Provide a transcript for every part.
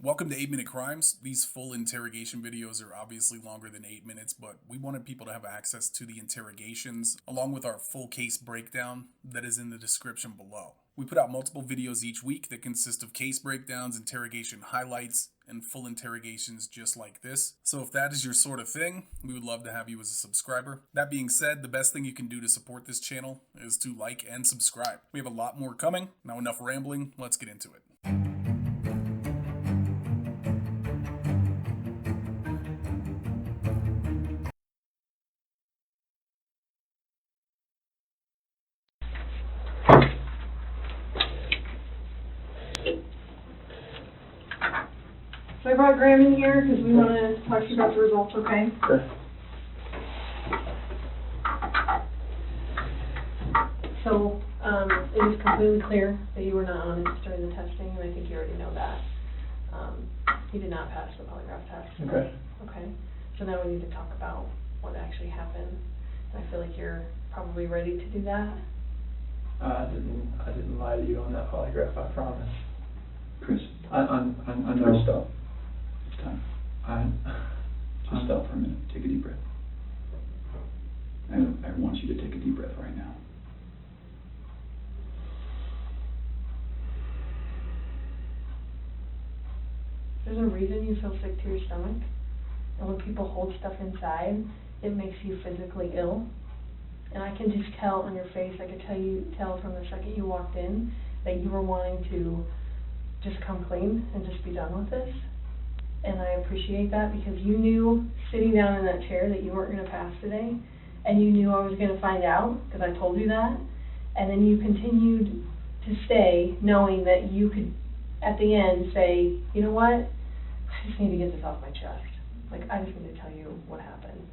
Welcome to 8 Minute Crimes. These full interrogation videos are obviously longer than 8 minutes, but we wanted people to have access to the interrogations along with our full case breakdown that is in the description below. We put out multiple videos each week that consist of case breakdowns, interrogation highlights, and full interrogations just like this. So if that is your sort of thing, we would love to have you as a subscriber. That being said, the best thing you can do to support this channel is to like and subscribe. We have a lot more coming. Now enough rambling, let's get into it. So I brought Graham in here because we want to talk to you about the results, okay? Sure. So, it is completely clear that you were not honest during the testing, and I think you already know that. You did not pass the polygraph test. Okay. Okay, so now we need to talk about what actually happened. And I feel like you're probably ready to do that. I didn't lie to you on that polygraph, I promise. Chris, I Chris, know. stop. It's time. Just stop for a minute. Take a deep breath. I want you to take a deep breath right now. There's a reason you feel sick to your stomach. And when people hold stuff inside, it makes you physically ill. And I can just tell on your face, I could tell from the second you walked in that you were wanting to just come clean and just be done with this. And I appreciate that because you knew sitting down in that chair that you weren't going to pass today. And you knew I was going to find out because I told you that. And then you continued to stay knowing that you could, at the end, say, you know what, I just need to get this off my chest. Like, I just need to tell you what happened.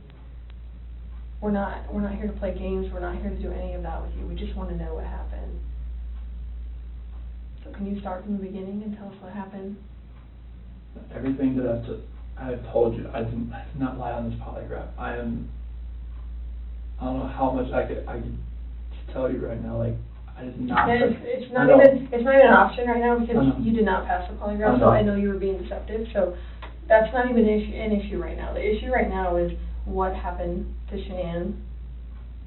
We're not here to play games. We're not here to do any of that with you. We just want to know what happened. So can you start from the beginning and tell us what happened? Everything that I've told you, I did not lie on this polygraph. I don't know how much I could tell you right now, like, I did not. It's not even an option right now because you did not pass the polygraph, so I I know you were being deceptive, so that's not even an issue right now. The issue right now is what happened to Shanann,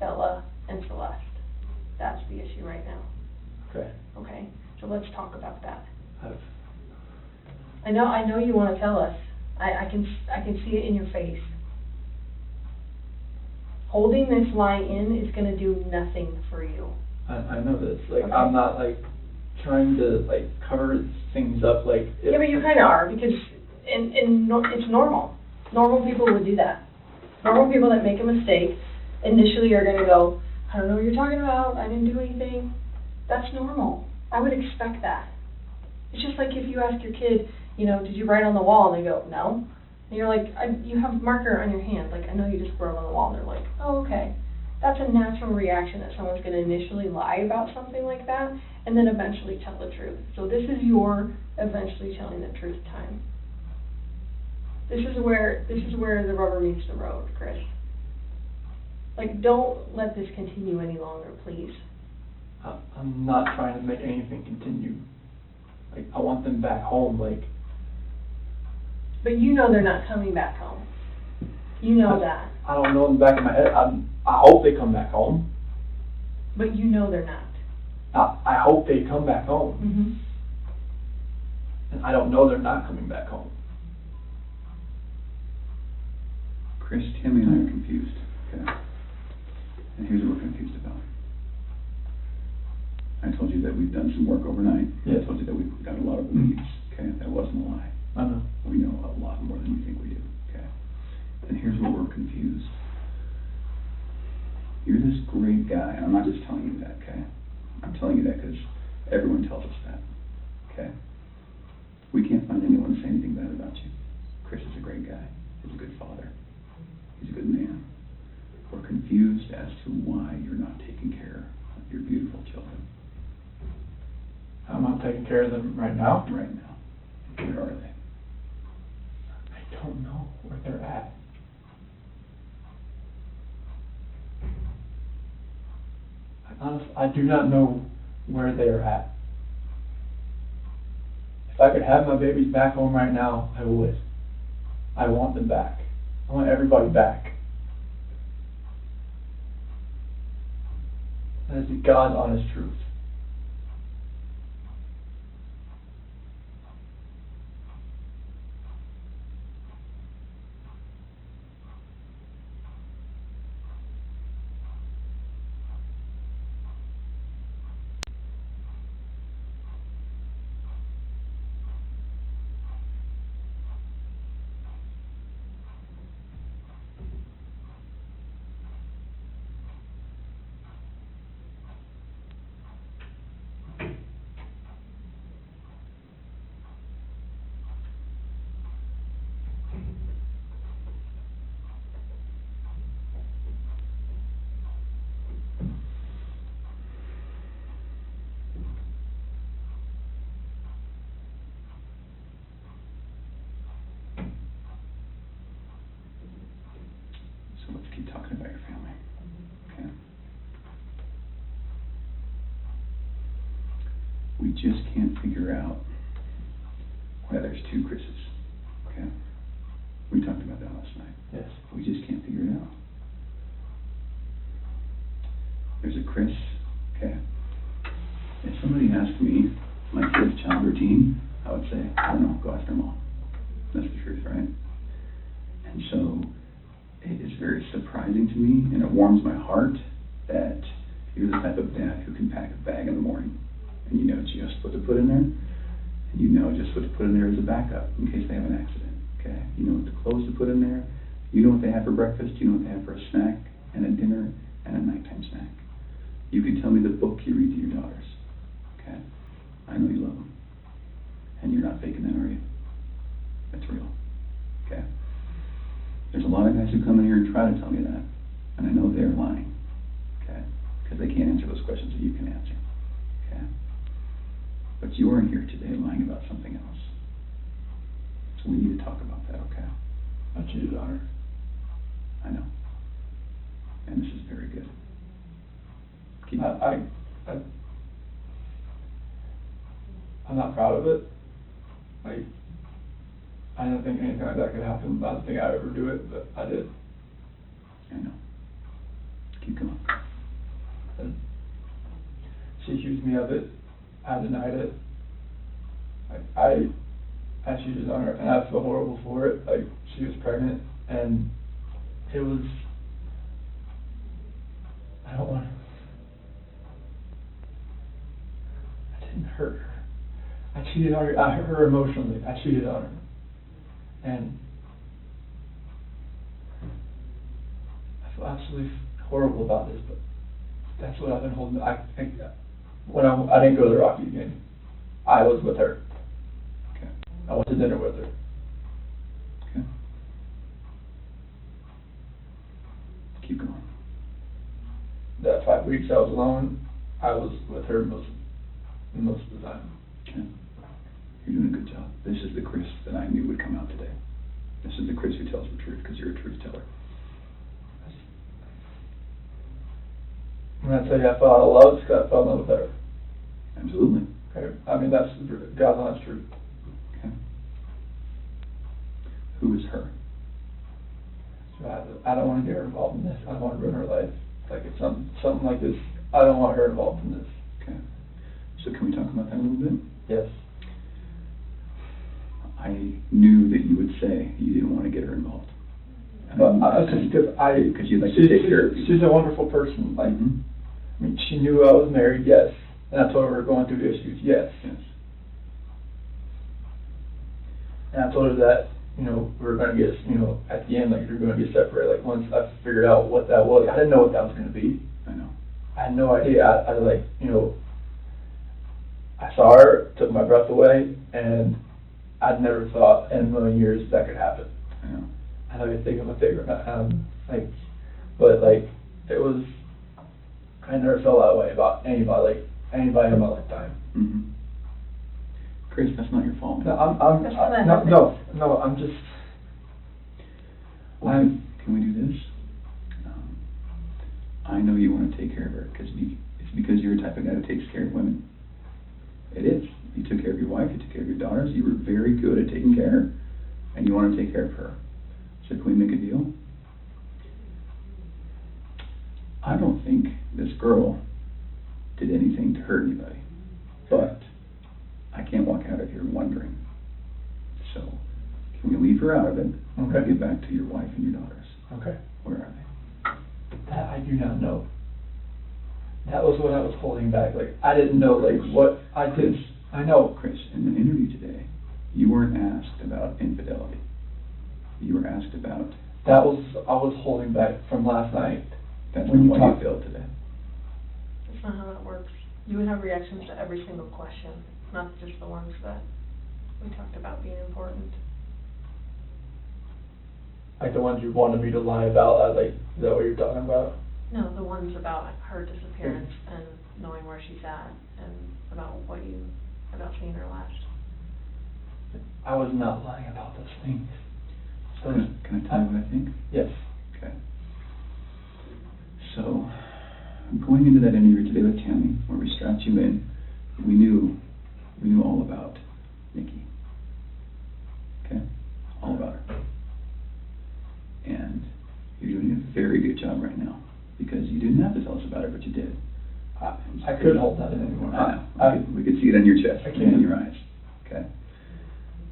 Bella, and Celeste. That's the issue right now. Okay. Okay, so let's talk about that. I've I know you want to tell us. I can see it in your face. Holding this lie in is going to do nothing for you. I know this. Like, Okay. I'm not, like, trying to, like, cover things up, like... Yeah, but you kind of are, because it's normal. Normal people would do that. Normal people that make a mistake initially are going to go, I don't know what you're talking about, I didn't do anything. That's normal. I would expect that. It's just like if you ask your kid, you know, did you write on the wall? And they go, no. And you're like, you have a marker on your hand, like, I know you just wrote on the wall. And they're like, oh, okay. That's a natural reaction that someone's going to initially lie about something like that and then eventually tell the truth. So this is your eventually telling the truth time. This is where the rubber meets the road, Chris. Like, don't let this continue any longer, please. I'm not trying to make anything continue. Like, I want them back home, like... But you know they're not coming back home. You know that. I don't know in the back of my head. I hope they come back home. But you know they're not. I hope they come back home. Mm-hmm. And I don't know they're not coming back home. Chris, Tammy and I are confused, okay? And here's what we're confused about. I told you that we've done some work overnight. Yeah. I told you that we've got a lot of leads, okay? That wasn't a lie. I know. We know a lot more than we think we do, okay? And here's where we're confused. You're this great guy, and I'm not just telling you that, okay? I'm telling you that because everyone tells us that, okay? We can't find anyone to say anything bad about you. Chris is a great guy. He's a good father. He's a good man. We're confused as to why you're not taking care of your beautiful children. I'm not taking care of them right now. Right now. Where are they? I don't know where they're at. Honestly, I do not know where they are at. If I could have my babies back home right now, I would. I want them back. I want everybody back. That is the God's honest truth. So let's keep talking about your family, okay? We just can't figure out why there's two Chris's, okay? We talked about that last night. Yes. We just can't figure it out. There's a Chris, okay? If somebody asked me my kid's child routine, I would say, I don't know, go ask their mom. That's the truth, right? And so it is very surprising to me, and it warms my heart that you're the type of dad who can pack a bag in the morning, and you know just what to put in there, and you know just what to put in there as a backup in case they have an accident, okay? You know what the clothes to put in there, you know what they have for breakfast, you know what they have for a snack, and a dinner, and a nighttime snack. You can tell me the book you read to your daughters, okay? I know you love them, and you're not faking that, are you? That's real, okay? There's a lot of guys who come in here and try to tell me that, and I know they're lying, okay? Because they can't answer those questions that you can answer, okay? But you are here today lying about something else. So we need to talk about that, okay? I cheated on her. I know. And this is very good. Keep I'm not proud of it. Like, I didn't think anything like that could happen. I don't think I'd ever do it, but I did. I know. Keep going. And she accused me of it. I denied it. Like, I cheated on her, and I feel horrible for it. Like, she was pregnant, and it was, I don't want to, I didn't hurt her. I cheated on her. I hurt her emotionally. I cheated on her. And I feel absolutely horrible about this, but that's what I've been holding. When I didn't go to the Rocky game, I was with her. Okay. I went to dinner with her. Okay. Keep going. That 5 weeks I was alone, I was with her most of the time. Okay. You're doing a good job. This is the Chris that I knew would come out today. This is the Chris who tells the truth, because you're a truth teller. When I tell you I fell out of love, it's because I fell in love with her. Absolutely. Okay? I mean, that's God's honest truth. Okay. Who is her? So I don't want to get her involved in this. I don't want to ruin her life. Like, it's something like this, I don't want her involved in this. Okay. So can we talk about that a little bit? Yes. I knew that you would say you didn't want to get her involved. But just because you'd like to take care of people. She's a wonderful person. Like, Mm-hmm. I mean, she knew I was married, yes. And I told her we were going through issues, yes. Yes. And I told her that, we were going to get, at the end, like, we were going to get separated. Like, once I figured out what that was, I didn't know what that was going to be. I know. I had no idea. I like, I saw her, took my breath away, and I'd never thought in a million years that could happen. I know. I know you're thinking of a figure, but it was, I never felt that way about anybody in my lifetime. Mm-hmm. Chris, that's not your fault. No, I'm just, Well, can we do this? I know you want to take care of her, because it's because you're the type of guy who takes care of women. It is. You took care of your wife, you took care of your your daughters, you were very good at taking care, and you want to take care of her. So can we make a deal? I don't think this girl did anything to hurt anybody, but I can't walk out of here wondering. So, can we leave her out of it, and Okay. get back to your wife and your daughters? Okay. Where are they? That I do not know. That was what I was holding back. Like, I didn't know, like, what I did. I know. Chris, in the interview today, you weren't asked about infidelity. You were asked about, I was holding back from last night. that's When you what talk- you feel today. That's not how that works. You would have reactions to every single question, not just the ones that we talked about being important. Like the ones you wanted me to lie about, like, is that what you're talking about? No, the ones about her disappearance and knowing where she's at and about seeing her last. I was not lying about those things. So, Can I tell you what I think? yes. Okay. So, going into that interview today with Tammy, where we strapped you in, we knew all about Nikki. Okay? All about her. And you're doing a very good job right now, because you didn't have to tell us about it, but you did. I couldn't hold that in anymore. I know. We could see it on your chest I and in can. your eyes. Okay?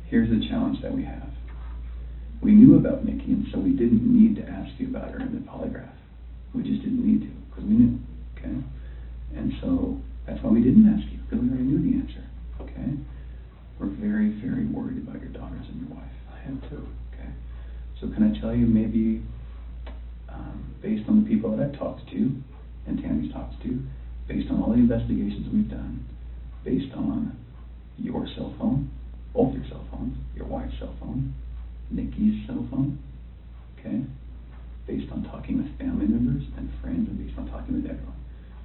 Here's the challenge that we have. We knew about Nikki, and so we didn't need to ask you about her in the polygraph. We just didn't need to, because we knew. Okay? And so that's why we didn't ask you, because we already knew the answer. Okay? We're very, very worried about your daughters and your wife. I am too. Okay? So can I tell you, maybe based on the people that I've talked to, and Tammy's talked to, based on all the investigations we've done, based on your cell phone, both your cell phones, your wife's cell phone, Nikki's cell phone, okay, based on talking with family members and friends, and based on talking with everyone,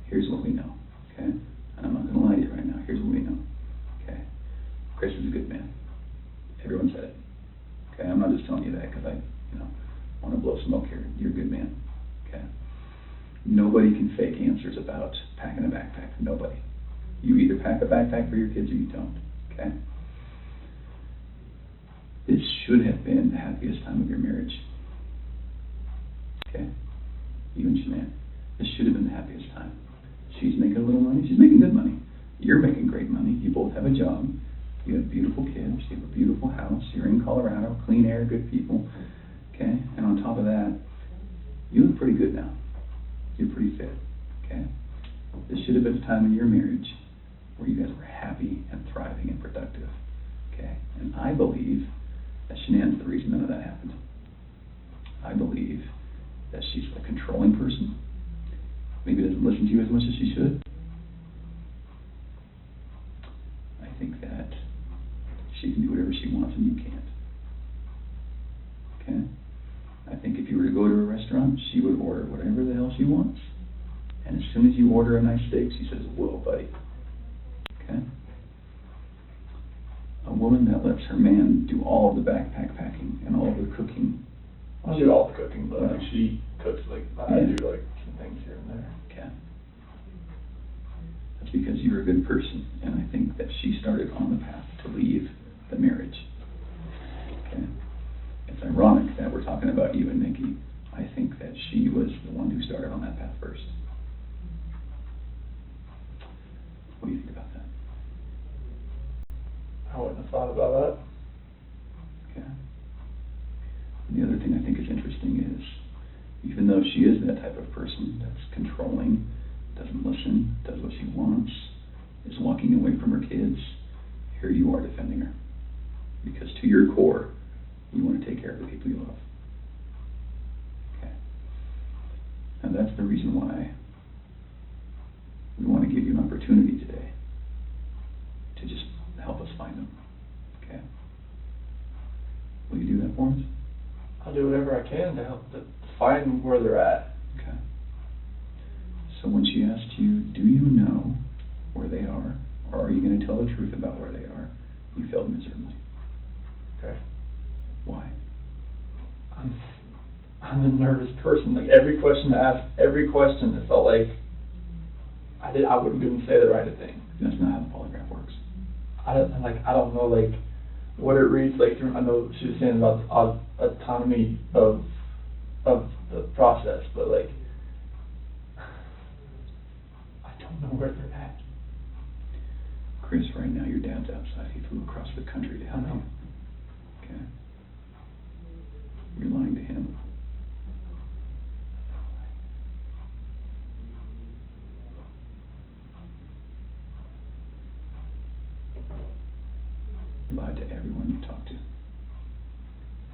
here's what we know, okay? And I'm not going to lie to you right now. Here's what we know, okay? Chris is a good man. Everyone said it, okay? I'm not just telling you that because I, want to blow smoke here. You're a good man, okay? Nobody can fake answers about packing a backpack. Nobody. You either pack a backpack for your kids or you don't, okay? This should have been the happiest time of your marriage, okay? You and Shanann. This should have been the happiest time. She's making a little money. She's making good money. You're making great money. You both have a job. You have beautiful kids. You have a beautiful house. You're in Colorado. Clean air, good people, okay? And on top of that, you look pretty good now. You're pretty fit, okay? This should have been a time in your marriage where you guys were happy and thriving and productive, okay? And I believe that Shanann's the reason none of that happened. I believe that she's a controlling person. Maybe doesn't listen to you as much as she should. I think that she can do whatever she wants and you can't. Okay? I think if you were to go to a restaurant, she would order whatever the hell she wants. And as soon as you order a nice steak, she says, "Whoa, buddy." Okay? A woman that lets her man do all of the backpack packing and all of the cooking. I do all the cooking, but Yeah. she cooks, like, I Yeah. do, like, some things here and there. Okay? That's because you're a good person, and I think that she started on the path to leave the marriage. Okay? It's ironic that we're talking about you and Nikki. I think that she was the one who started on that path first. What do you think about that? I wouldn't have thought about Okay. And the other thing I think is interesting is, even though she is that type of person that's controlling, doesn't listen, does what she wants, is walking away from her kids, here you are defending her. Because to your core, you want to take care of the people you love. Okay. And that's the reason why we want to give you an opportunity today to just help us find them. Okay? Will you do that for us? that. I'll do whatever I can to help to find where they're at. Okay. So when she asked you, do you know where they are, or are you going to tell the truth about where they are, you failed miserably. Okay. Why? I'm a nervous person. Like, every question I ask, every question, it felt like I didn't say the right thing. That's not how the polygraph works. I don't know, like, what it reads, like, I know she was saying about the autonomy of the process, but, like, I don't know where they're at. Chris, right now your dad's outside. He flew across the country to help I know. you. Okay? You're lying to him. You lied to everyone you talked to.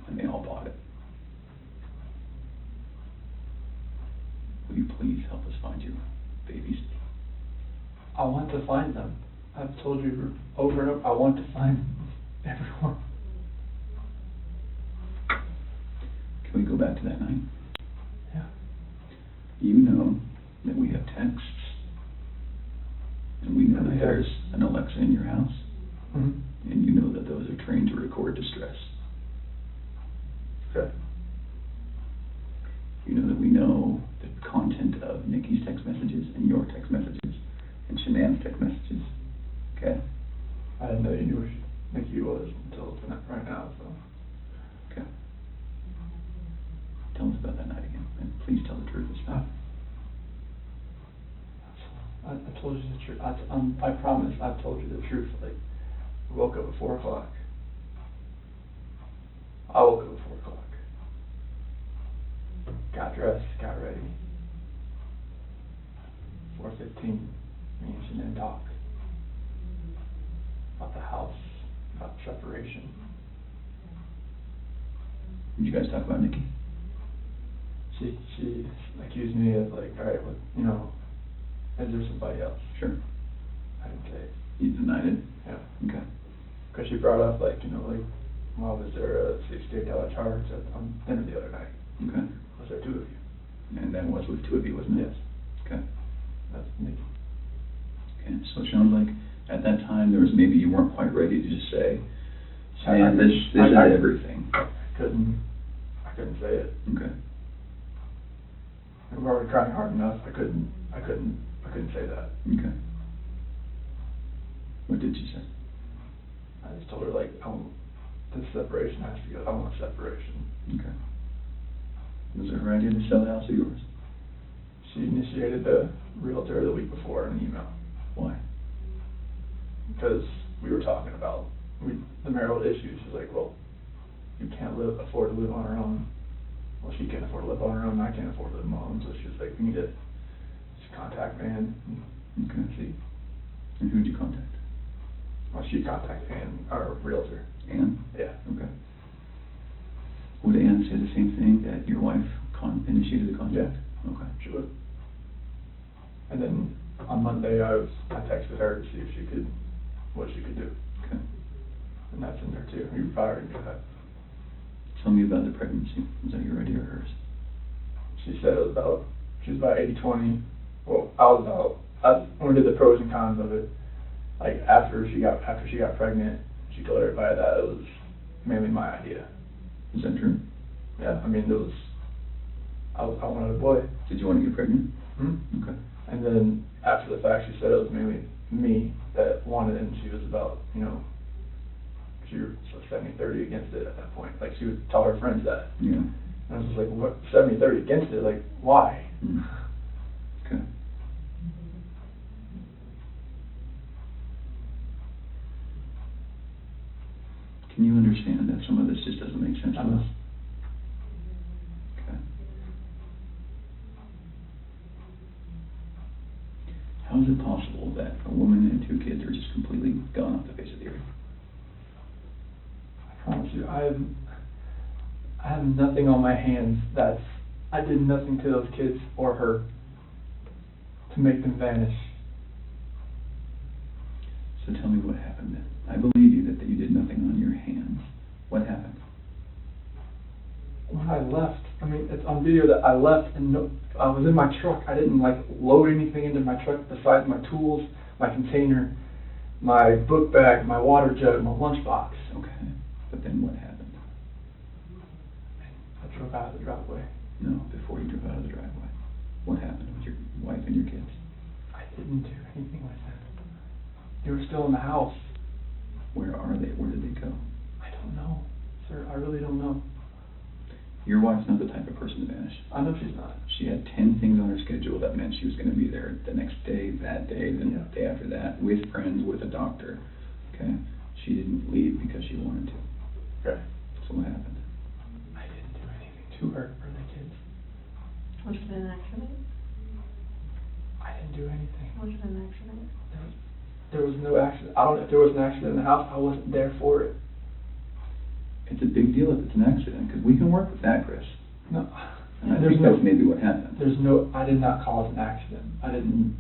And they all bought it. Will you please help us find your babies? I want to find them. I've told you over and over, I want to find everyone. Can we go back to that night? Yeah. You know that we have texts. And we know that there's an Alexa in your house. Mm-hmm. And you know that those are trained to record distress. Okay. You know that we know the content of Nikki's text messages and your text messages and Shanann's text messages. Okay? I didn't know you knew who Nikki was until tonight, right now, so. Okay. Tell us about that night again. And please tell the truth this time. I told you the truth. I promise I've told you the truth. Like, I woke up at 4 o'clock. I woke up at 4 o'clock. Got dressed, got ready. 4:15, me and Shanann talked. About the house, about separation. Did you guys talk about Nikki? She accused me of, like, alright, well, you know, is there somebody else? Sure. I didn't say it. You denied it? Yeah. Okay. Because she brought up, like, you know, like, well, was there a $68 charge on dinner the other night? Okay. Was there 2 of you? And that was with 2 of you, wasn't it? Yes. Okay. That's Nikki. Okay. So it sounds like at that time there was maybe you weren't quite ready to just say, I- this is I- everything. I couldn't say it. Okay. We were already crying hard enough. I couldn't say that. Okay. What did you say? I just told her, like, this separation has to go. I want separation. Okay. Was it her idea to sell the house or yours? She initiated the realtor the week before in an email Why? because we were talking about the marital issues. She's like, well, you can't afford to live on her own. Well, she can't afford to live on her own, and I can't afford to live on my own. So she's like, we need to just contact Ann and Okay. see. And who did you contact? Well, she contacted Ann, our realtor. Ann? Yeah. Okay. Would Ann say the same thing, that your wife initiated the contact? Yeah. Okay. She would. And then on Monday, I texted her to see if what she could do. Okay. And that's in there too. You probably already knew that. Tell me about the pregnancy. Was that your idea or hers? She said she was about 80-20. Well, when we did the pros and cons of it, like after she got pregnant, she told everybody that it was mainly my idea. Is that true? Yeah, I mean, I wanted a boy. Did you want to get pregnant? Hmm? Okay. And then after the fact, she said it was mainly me that wanted it, and she was about, you know, she was 70-30 against it at that point. Like, she would tell her friends that. Yeah. And I was just like, what, 70-30 against it? Like, why? Mm. Okay. Can you understand that some of this just doesn't make sense to us? Okay. How is it possible that a woman and 2 kids are just completely gone off the face of the earth? I promise you, I have nothing on my hands I did nothing to those kids or her to make them vanish. So tell me what happened then. I believe you that you did nothing on your hands. What happened? When I left, I mean, it's on video that I left and I was in my truck. I didn't like load anything into my truck besides my tools, my container, my book bag, my water jug, my lunchbox. Okay. But then what happened? I drove out of the driveway. No, before you drove out of the driveway. What happened with your wife and your kids? I didn't do anything with them. They were still in the house. Where are they? Where did they go? I don't know, sir. I really don't know. Your wife's not the type of person to vanish. I know she's not. She had 10 things on her schedule that meant she was going to be there the next day, that day, then the day after that, with friends, with a doctor. Okay? She didn't leave because she wanted to. Okay. So what happened? I didn't do anything to her or the kids. Was it an accident? I didn't do anything. Was it an accident? There was no accident. I don't know if there was an accident in the house. I wasn't there for it. It's a big deal if it's an accident, because we can work with that, Chris. No. And I think that's maybe what happened. I did not cause an accident. I didn't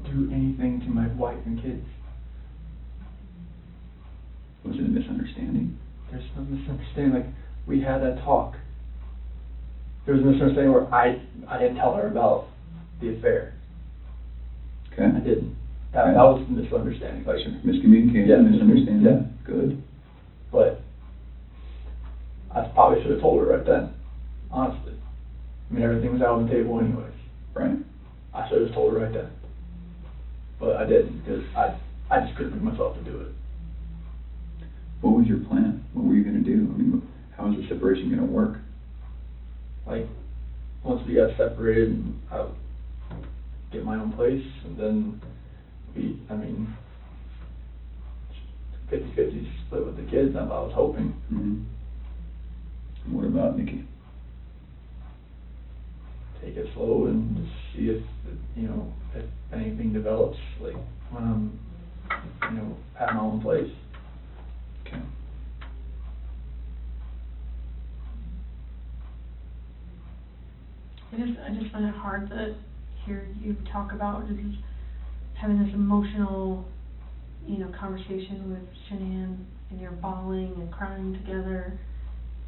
do anything to my wife and kids. Was it a misunderstanding? There's no misunderstanding. Like, we had that talk. There was a misunderstanding where I didn't tell her about the affair. Okay. I didn't. That was the misunderstanding. Like, Sure. Miscommunication, Yeah, misunderstanding. yeah. Good. but I probably should have told her right then, honestly. I mean, everything was out on the table anyways. Right. I should have just told her right then. But I didn't, because I just couldn't bring myself to do it. What was your plan? What were you going to do? I mean, how was the separation going to work? Like, once we got separated, I would get my own place, and then 50-50 split with the kids, that's what I was hoping. Mm-hmm. And what about Nikki? Take it slow and just see if anything develops, like, when I'm, at my own place. Okay. I just find it hard to hear you talk about just having this emotional, conversation with Shanann, and you're bawling and crying together,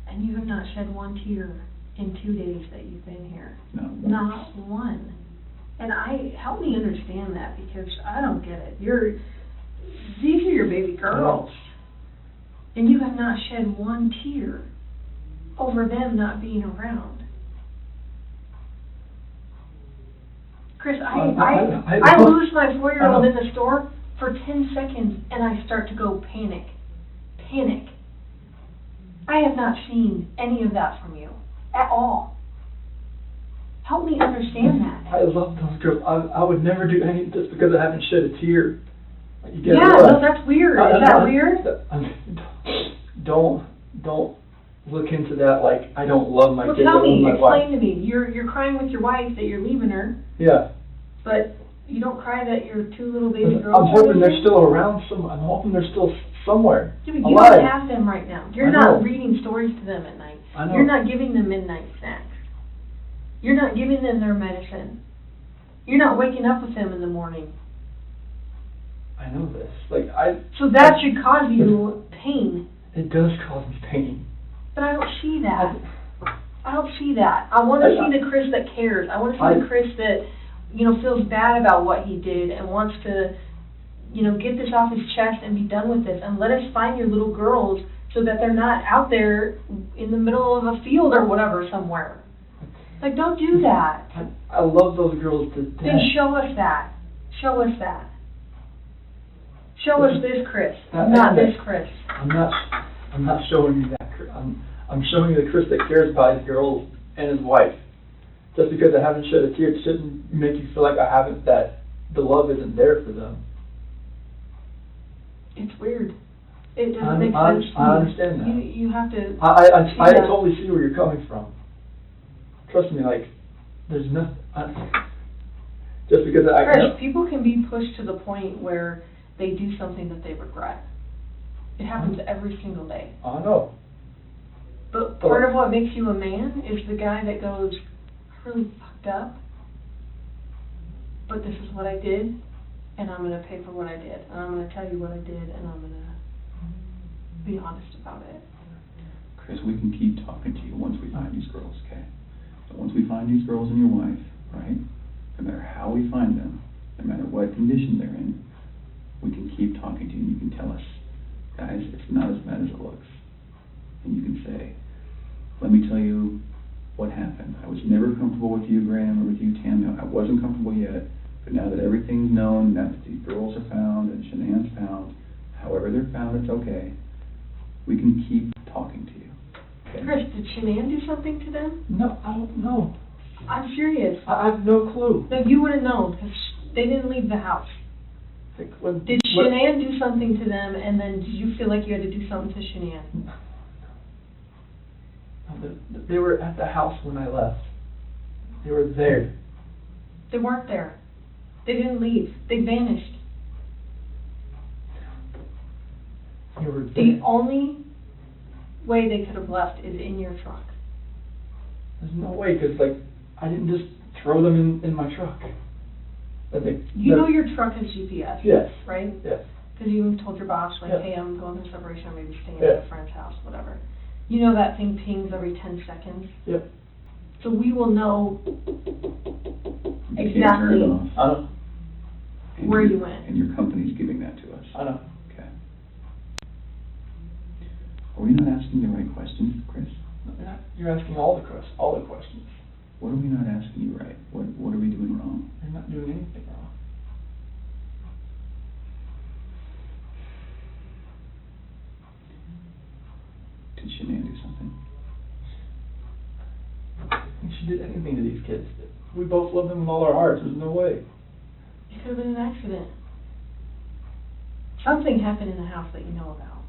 and you have not shed one tear in 2 days that you've been here. Not one. And help me understand that, because I don't get it. These are your baby girls, and you have not shed one tear over them not being around. Chris, I lose my 4-year-old in the store for 10 seconds, and I start to go panic. I have not seen any of that from you at all. Help me understand that. I love those girls. I would never do anything just because I haven't shed a tear. Like, you get Yeah, no, that's weird. Is that weird? Don't look into that like I don't love my Well, kids. tell me, explain to me. You're crying with your wife that you're leaving her, Yeah. but you don't cry that your 2 little baby girls I'm are hoping they're leaving? still around I'm hoping they're still somewhere. Yeah, but you alive. don't have them right now. You're I not know. reading stories to them at night. I know. You're not giving them midnight snacks. You're not giving them their medicine. You're not waking up with them in the morning. I know this. Like, So that should cause you pain. it does cause me pain. But I don't see that. I don't see that. I want to see the Chris that cares. I want to see the Chris that, feels bad about what he did and wants to, get this off his chest and be done with this. And let us find your little girls so that they're not out there in the middle of a field or whatever somewhere. Like, don't do that. I love those girls to death. Then show us that. Show us that. Show us this Chris, not this Chris. I'm not showing you that. I'm showing you the Chris that cares about his girls and his wife. Just because I haven't shed a tear, it shouldn't make you feel like that the love isn't there for them. It's weird. It doesn't make sense to me. I understand that. You have to. I totally see where you're coming from. Trust me, like, there's nothing. Just because Chris, people can be pushed to the point where they do something that they regret. It happens every single day. I know. But part of what makes you a man is the guy that goes, I really fucked up, but this is what I did, and I'm going to pay for what I did, and I'm going to tell you what I did, and I'm going to be honest about it. Chris, we can keep talking to you once we find these girls, okay? So once we find these girls and your wife, right, no matter how we find them, no matter what condition they're in, we can keep talking to you and you can tell us, guys, it's not as bad as it looks. And you can say, let me tell you what happened. I was never comfortable with you, Graham, or with you, Tam. I wasn't comfortable yet, but now that everything's known, now that these girls are found and Shanann's found, However they're found, it's okay. We can keep talking to you, okay? Chris, did Shanann do something to them? No, I don't know. I'm serious. I have no clue. No, you would have known, because they didn't leave the house. Like, when, Did Shanann do something to them, and then did you feel like you had to do something to Shanann? They were at the house when I left. They were there. They weren't there. They didn't leave. They vanished. They were The there. only way they could have left is in your truck. There's no way, because, like, I didn't just throw them in my truck. You know your truck has GPS, Yes. right? Yes. Because you told your boss, like, Yeah. hey, I'm going through separation, I'm maybe staying Yeah. at a friend's house, whatever. You know that thing pings every 10 seconds? Yep. So we will know You can't turn it exactly off. I know. And where your- you went. And your company's giving that to us. I know. Okay. Are we not asking the right questions, Chris? No, you're asking all the questions. What are we not asking you right? What are we doing wrong? You're not doing anything wrong. Did Shanann do something? If she did anything to these kids, we both love them with all our hearts. There's no way. It could have been an accident. Something happened in the house that you know about.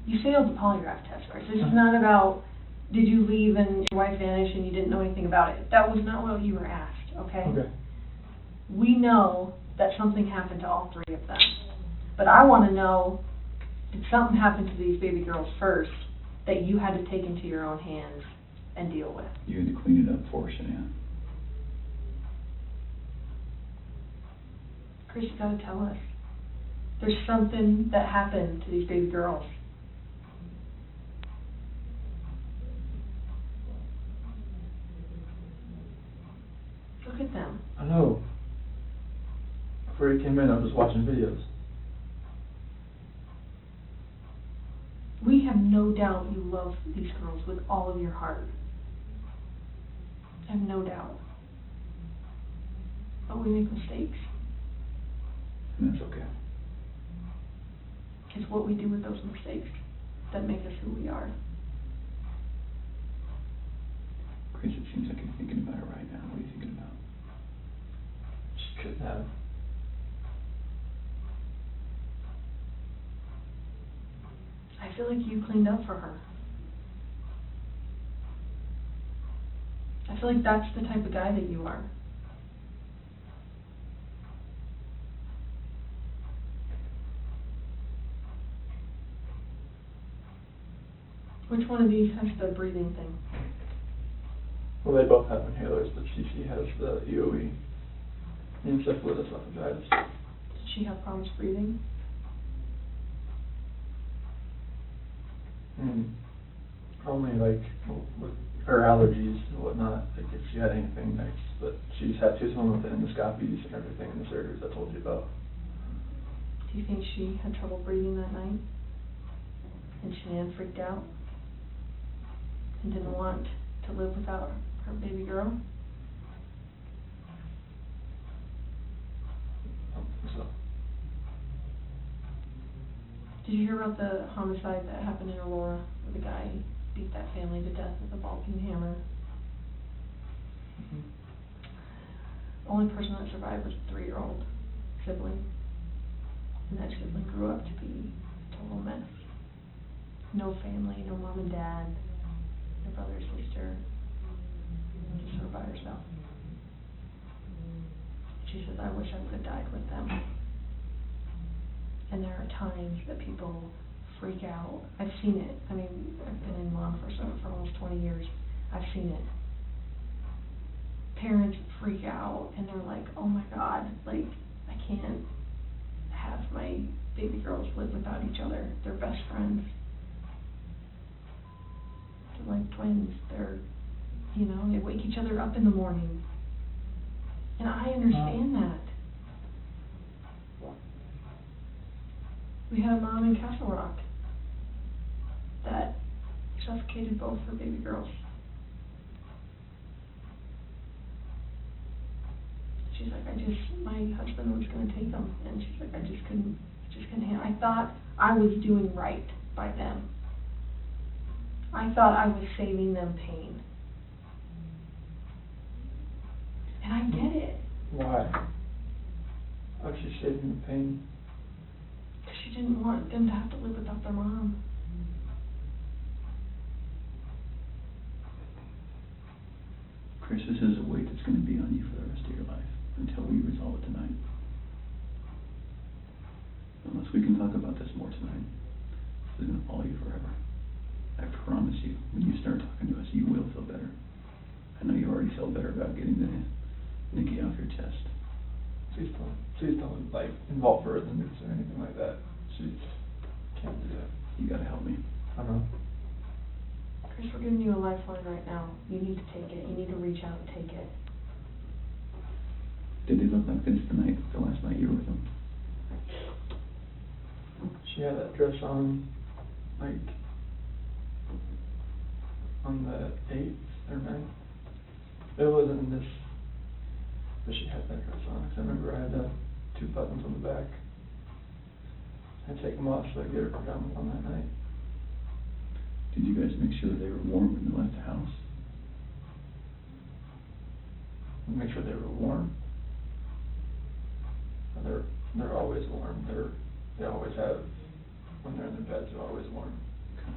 You failed the polygraph test, Chris. This is not about, did you leave and your wife vanished and you didn't know anything about it. That was not what you were asked, okay? Okay. We know that something happened to all three of them. But I want to know, did something happen to these baby girls first that you had to take into your own hands and deal with? You had to clean it up for Shanann. Chris, you gotta tell us. There's something that happened to these baby girls. Look at them. I know. Before you came in, I was just watching videos. We have no doubt you love these girls with all of your heart. I have no doubt. But we make mistakes. And that's okay. It's what we do with those mistakes that make us who we are. Chris, it seems like you're thinking about it right now. What are you thinking about? She couldn't have. I feel like you cleaned up for her. I feel like that's the type of guy that you are. Which one of these has the breathing thing? Well, they both have inhalers, but she has the EOE. Encephalitis esophagitis. Did she have problems breathing? Only like with her allergies and whatnot, like if she had anything next, but she's home with the endoscopies and everything and the surgeries I told you about. Do you think she had trouble breathing that night? And Shanann freaked out? And didn't want to live without her baby girl? I don't think so. Did you hear about the homicide that happened in Aurora, where the guy beat that family to death with a ball-peen hammer? The only person that survived was a 3-year-old sibling. And that sibling grew up to be a total mess. No family, no mom and dad, no brother or sister, just her by herself. She says, I wish I would have died with them. And there are times that people freak out. I've seen it. I mean, I've been in law enforcement for almost 20 years. I've seen it. Parents freak out and they're like, oh my God, like, I can't have my baby girls live without each other. They're best friends. They're like twins. They're, you know, they wake each other up in the morning. And I understand that. We had a mom in Castle Rock that suffocated both her baby girls. She's like, my husband was going to take them, and she's like, I just just couldn't handle. I thought I was doing right by them. I thought I was saving them pain. And I get it. Why? How'd she save you the pain? Because she didn't want them to have to live without their mom. Chris, this is a weight that's going to be on you for the rest of your life until we resolve it tonight. Unless we can talk about this more tonight, this is going to follow you forever. I promise you, when you start talking to us, you will feel better. I know you already feel better about getting the Nikki off your chest. Please don't like involve her in the news or anything like that. She can't do that. You got to help me. I know. Chris, we're giving you a lifeline right now. You need to take it. You need to reach out and take it. Did they look like this the last night you were with them? She had that dress on, like, on the 8th or 9th. It wasn't this, but she had that dress on. 'Cause I remember I had 2 buttons on the back. I'd take them off so I'd get her pajamas on that night. Did you guys make sure they were warm when you left the house? Make sure they were warm. They're always warm. They always have, when they're in their beds, they're always warm. Okay.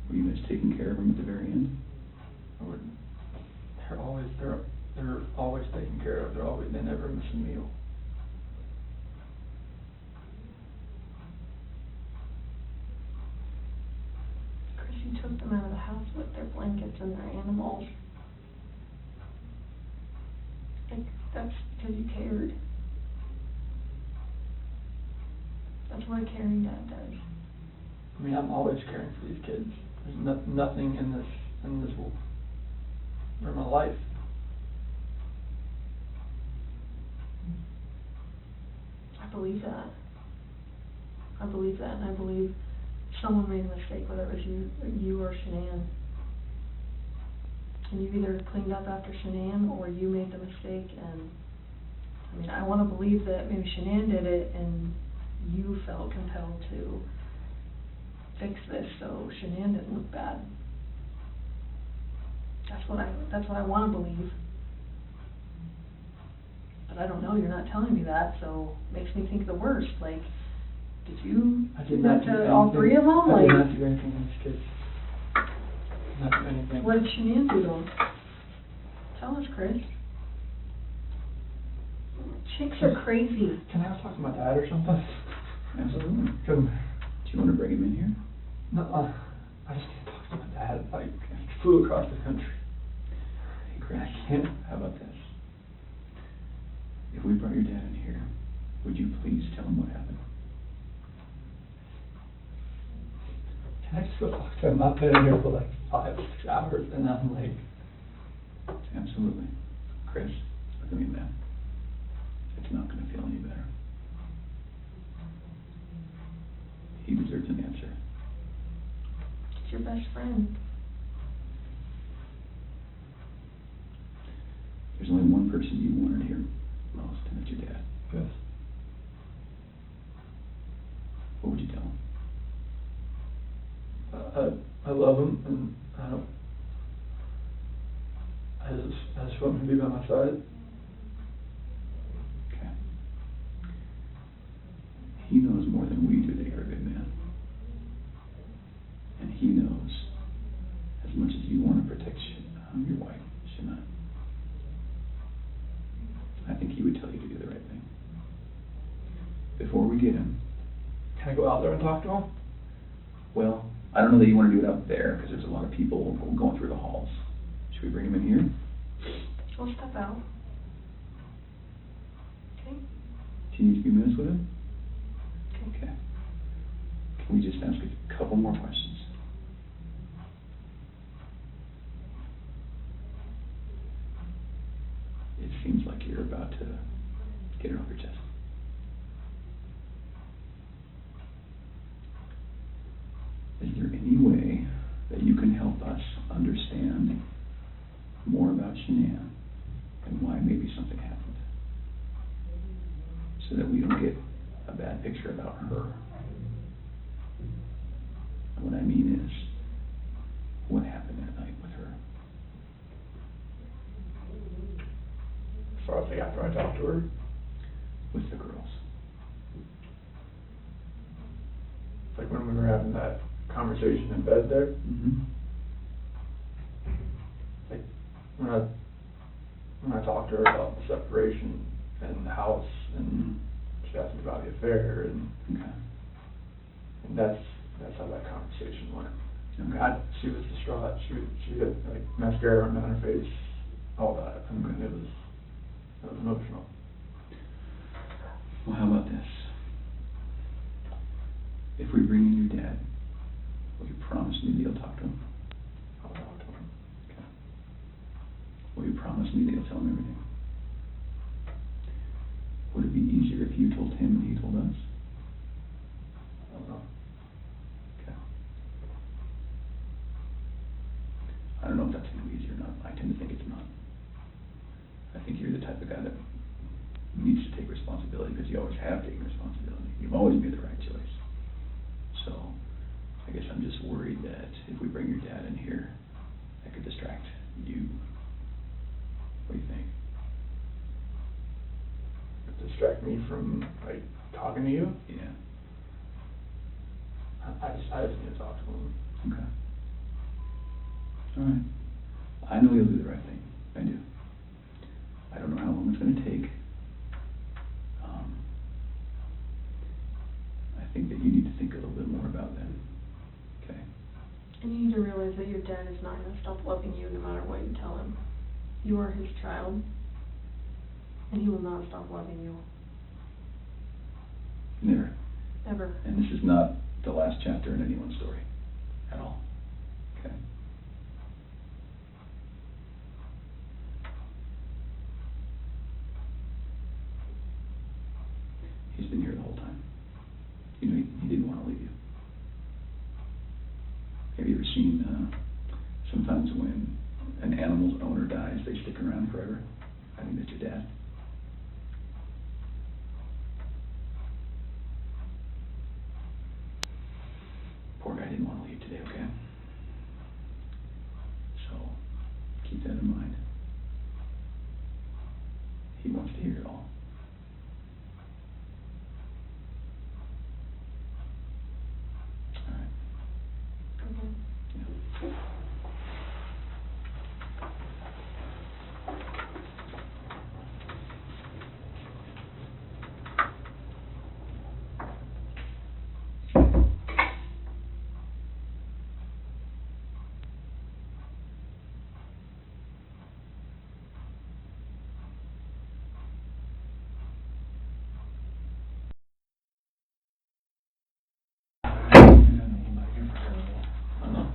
Were you guys taking care of them at the very end? They're always taken care of. They never miss a meal. Chris, you took them out of the house with their blankets and their animals. Like, that's because you cared. That's what a caring dad does. I mean, I'm always caring for these kids. There's nothing in this for my life. I believe that. I believe that, and I believe someone made a mistake, whether it was you or Shanann. And you either cleaned up after Shanann or you made the mistake, and I mean, I want to believe that maybe Shanann did it and you felt compelled to fix this so Shanann didn't look bad. That's what I want to believe. But I don't know, you're not telling me that, so it makes me think the worst. Like, did you do that to all 3 of them? I did not do anything to these kids. Not do anything. What did Shanann do to them? Tell us, Chris. Chicks are crazy. Can I talk to my dad or something? Absolutely. Come. Do you want to bring him in here? No, I just need to talk to my dad. Like, he flew across the country. Hey, Chris, I can't. how about this? If we brought your dad in here, would you please tell him what happened? Can I just go talk to him? I've been in here for like 5 or 6 hours, and I'm like, Absolutely. Chris, look at me, man. It's not going to feel any better. He deserves an answer. It's your best friend. There's only one person you wanted here most, and that's your dad. yes. What would you tell him? I love him, and I just want him to be by my side. Okay. He knows more than we do that you're a good man. And he knows as much as you want to protect your wife, Shana. I think he would tell you to do the right thing. Before we get him, Can I go out there and talk to him? well, I don't know that you want to do it out there because there's a lot of people going through the halls. Should we bring him in here? We'll step out. Okay? Do you need a few minutes with him? Okay. Okay. Can we just ask a couple more questions? It seems like you're about to get it off your chest. Is there any way that you can help us understand more about Shanann and why maybe something happened? so that we don't get a bad picture about her. And what I mean is, what happened that night with her? As far as like after I talked to her, With the girls? like when we were having that conversation in bed there, Mm-hmm. like when I talked to her about the separation and the house, and she asked me about the affair, and Okay. that's how that conversation went. Okay. She was distraught. She had like mascara running down her face, all that. I mean, it was emotional. Well, how about this? If we bring in your dad, will you promise me that you'll talk to him? I'll talk to him. Okay. Will you promise me that you'll tell him everything? Would it be easier if you told him and he told us? I don't know. Okay. I don't know if that's going to be easy or not. I tend to think it's not. I think you're the type of guy that needs to take responsibility because you always have taken responsibility. You've always made the right choice. So, I guess I'm just worried that if we bring your dad in here, that could distract you. What do you think? Distract me from like talking to you. Yeah. I just need to talk to him. Okay. All right. I know you'll do the right thing. I do. I don't know how long it's going to take. I think that you need to think a little bit more about that. Okay. And you need to realize that your dad is not going to stop loving you no matter what you tell him. You are his child, and he will not stop loving you. Never. Ever. And this is not the last chapter in anyone's story. At all. Okay. He's been here the whole time. You know, he didn't want to leave you. Have you ever seen, sometimes when an animal's owner dies, they stick around forever? I think that's your dad. Poor guy didn't want to leave today, okay? So, keep that in mind. He wants to hear it all. All right. Okay. Yeah. I know.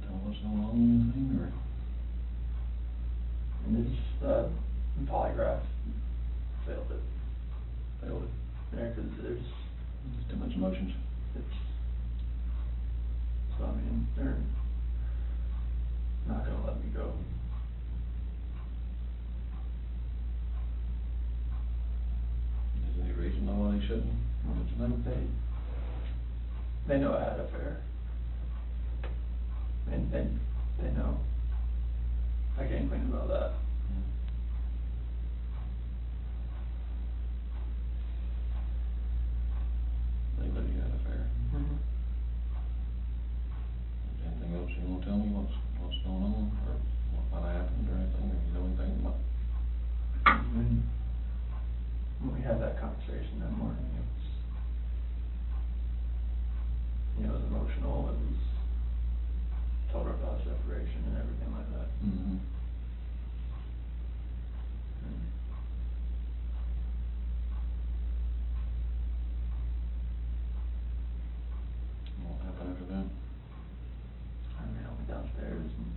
Tell us how long you think, or? And this polygraph failed it. Failed it. Yeah, because there's Too much emotions. it's. So I mean, they're not gonna let me go. Is there any reason why they shouldn't? What's the name? They know I had an affair. And they know. I can't complain about that. They know you had an affair. Mm-hmm. Is there anything else you wanna tell me, what's going on, or what might have happened, or anything, or you know anything about? When we had that conversation that morning, it was, it was emotional. It was told her about separation and everything like that. Mm-hmm. And What happened after that? I mean, I went downstairs and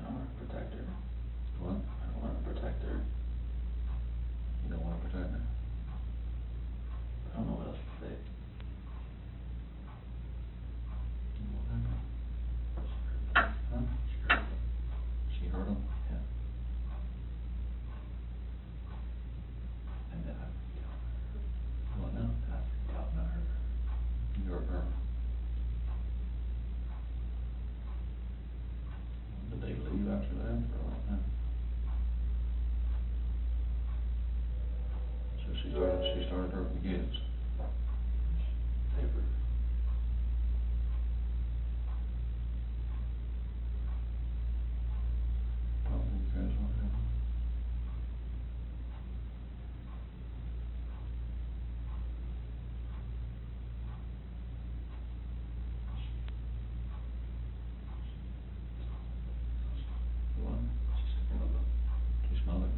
I want to protect her. What? I want to protect her. You don't wanna protect her? I don't know what else to say. Yes. Ever. Tell you guys what happened. One. She's smelling.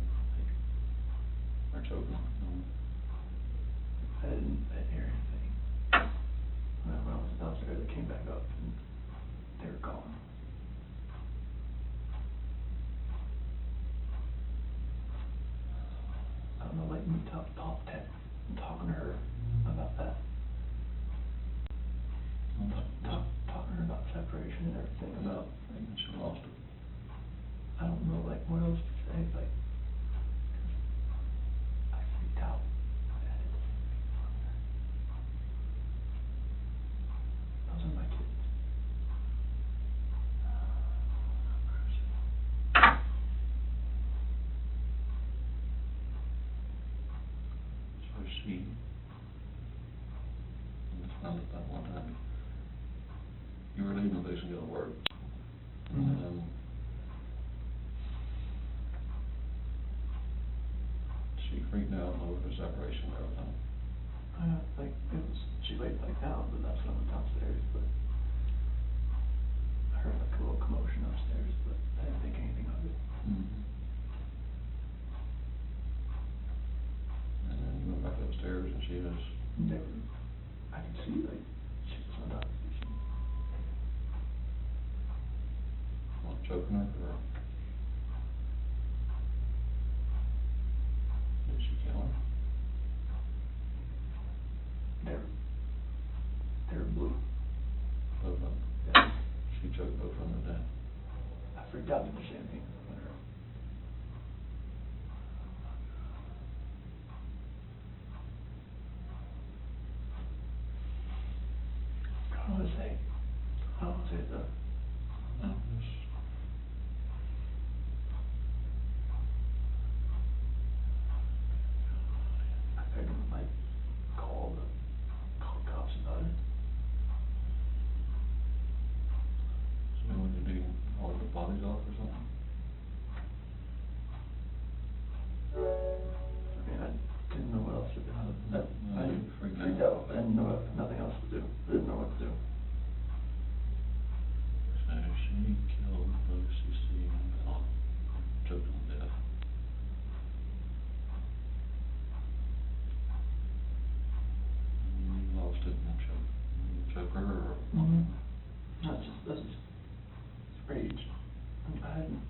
Or choking. I didn't hear anything. When I was downstairs, I came back up and they were gone. I don't know, like me talking to her about that. Talking to her about separation and everything, about, like, And she lost it. I don't know, like, what else to say, like, 'cause I freaked out. Those are my kids. So she, it's not at that one time, you were leaving place and go to work. And then she freaked out over the separation and everything. Like, she laid back down, but that's when I went downstairs, but I heard like a little commotion upstairs, but I didn't think anything of it. Mm-hmm. And then you went back upstairs and she was, Never, I could see, like, she was on top of me. what, choking her or? Did she kill her? They're blue. Both of them. Yeah. She choked both of them to death. I freaked out at the same thing. I don't want to say. I don't want to say it though. No, just, I couldn't like call the cops about it. so what did you do? Haul the bodies off or something? I mean, I didn't know what else to do. I Freaked freaked out. out. I didn't know nothing else to do. I didn't know what to do. So she killed both CC and Bella, choked them to death. You lost it and choke her or? Mm-hmm. That's just rage. I hadn't.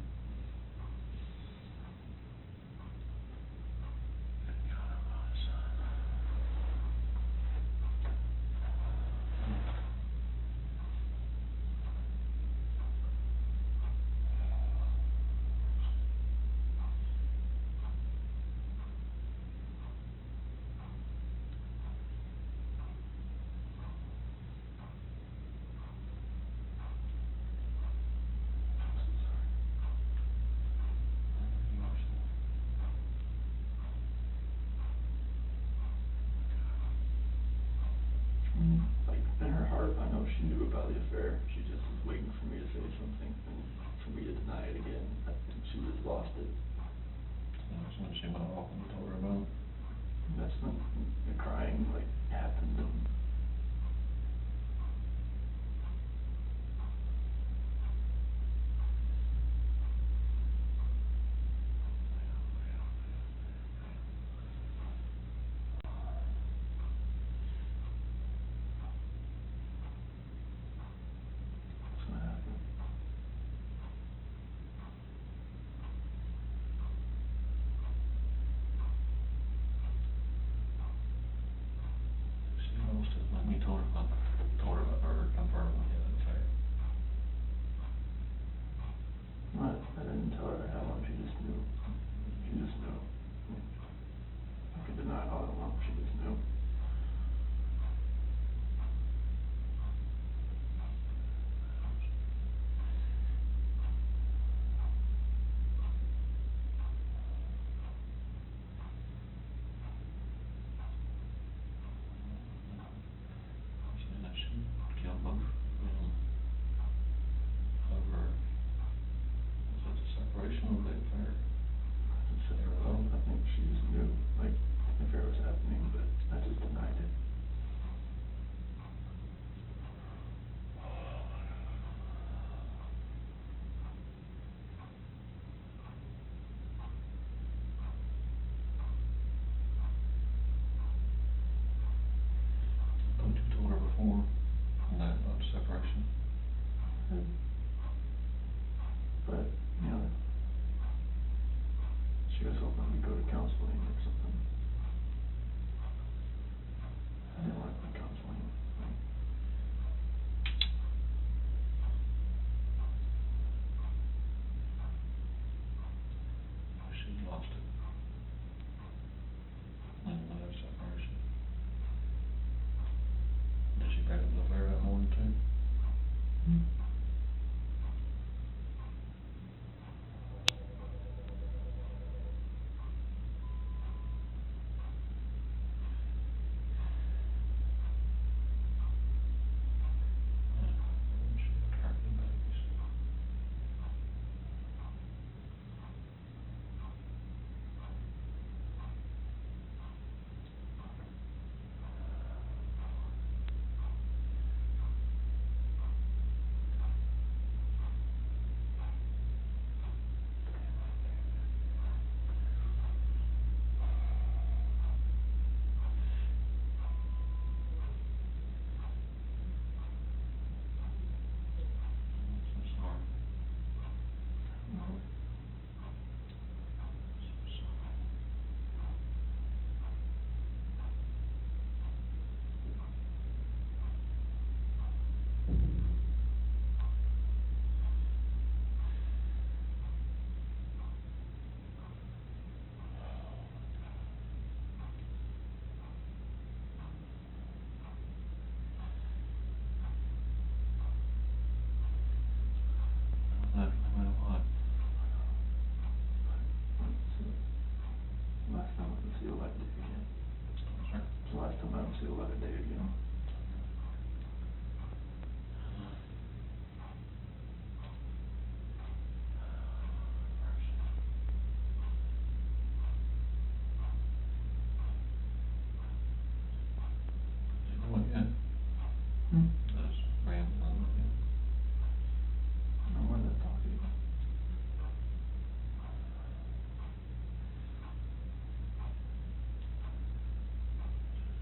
Like, in her heart, I know she knew about the affair. She just was waiting for me to say something and for me to deny it again. I think she just lost it. That's when she went off and told her about it. And that's when the crying, like, happened and that's what happened. She lost it when you told her about or confirmed the affair. I didn't tell her how long, she just knew. She just knew. I could deny it all I want, she just knew. But, you know, she was hoping we'd go to counseling or something. I didn't want to go to counseling. She lost it. And another separation. Did she bring it up there that morning too? No matter what. Last time I didn't see the light of day again. Sorry? It's the last time I don't see the light of day again. You know what yet? That's rambling again. I wanted to talk to you.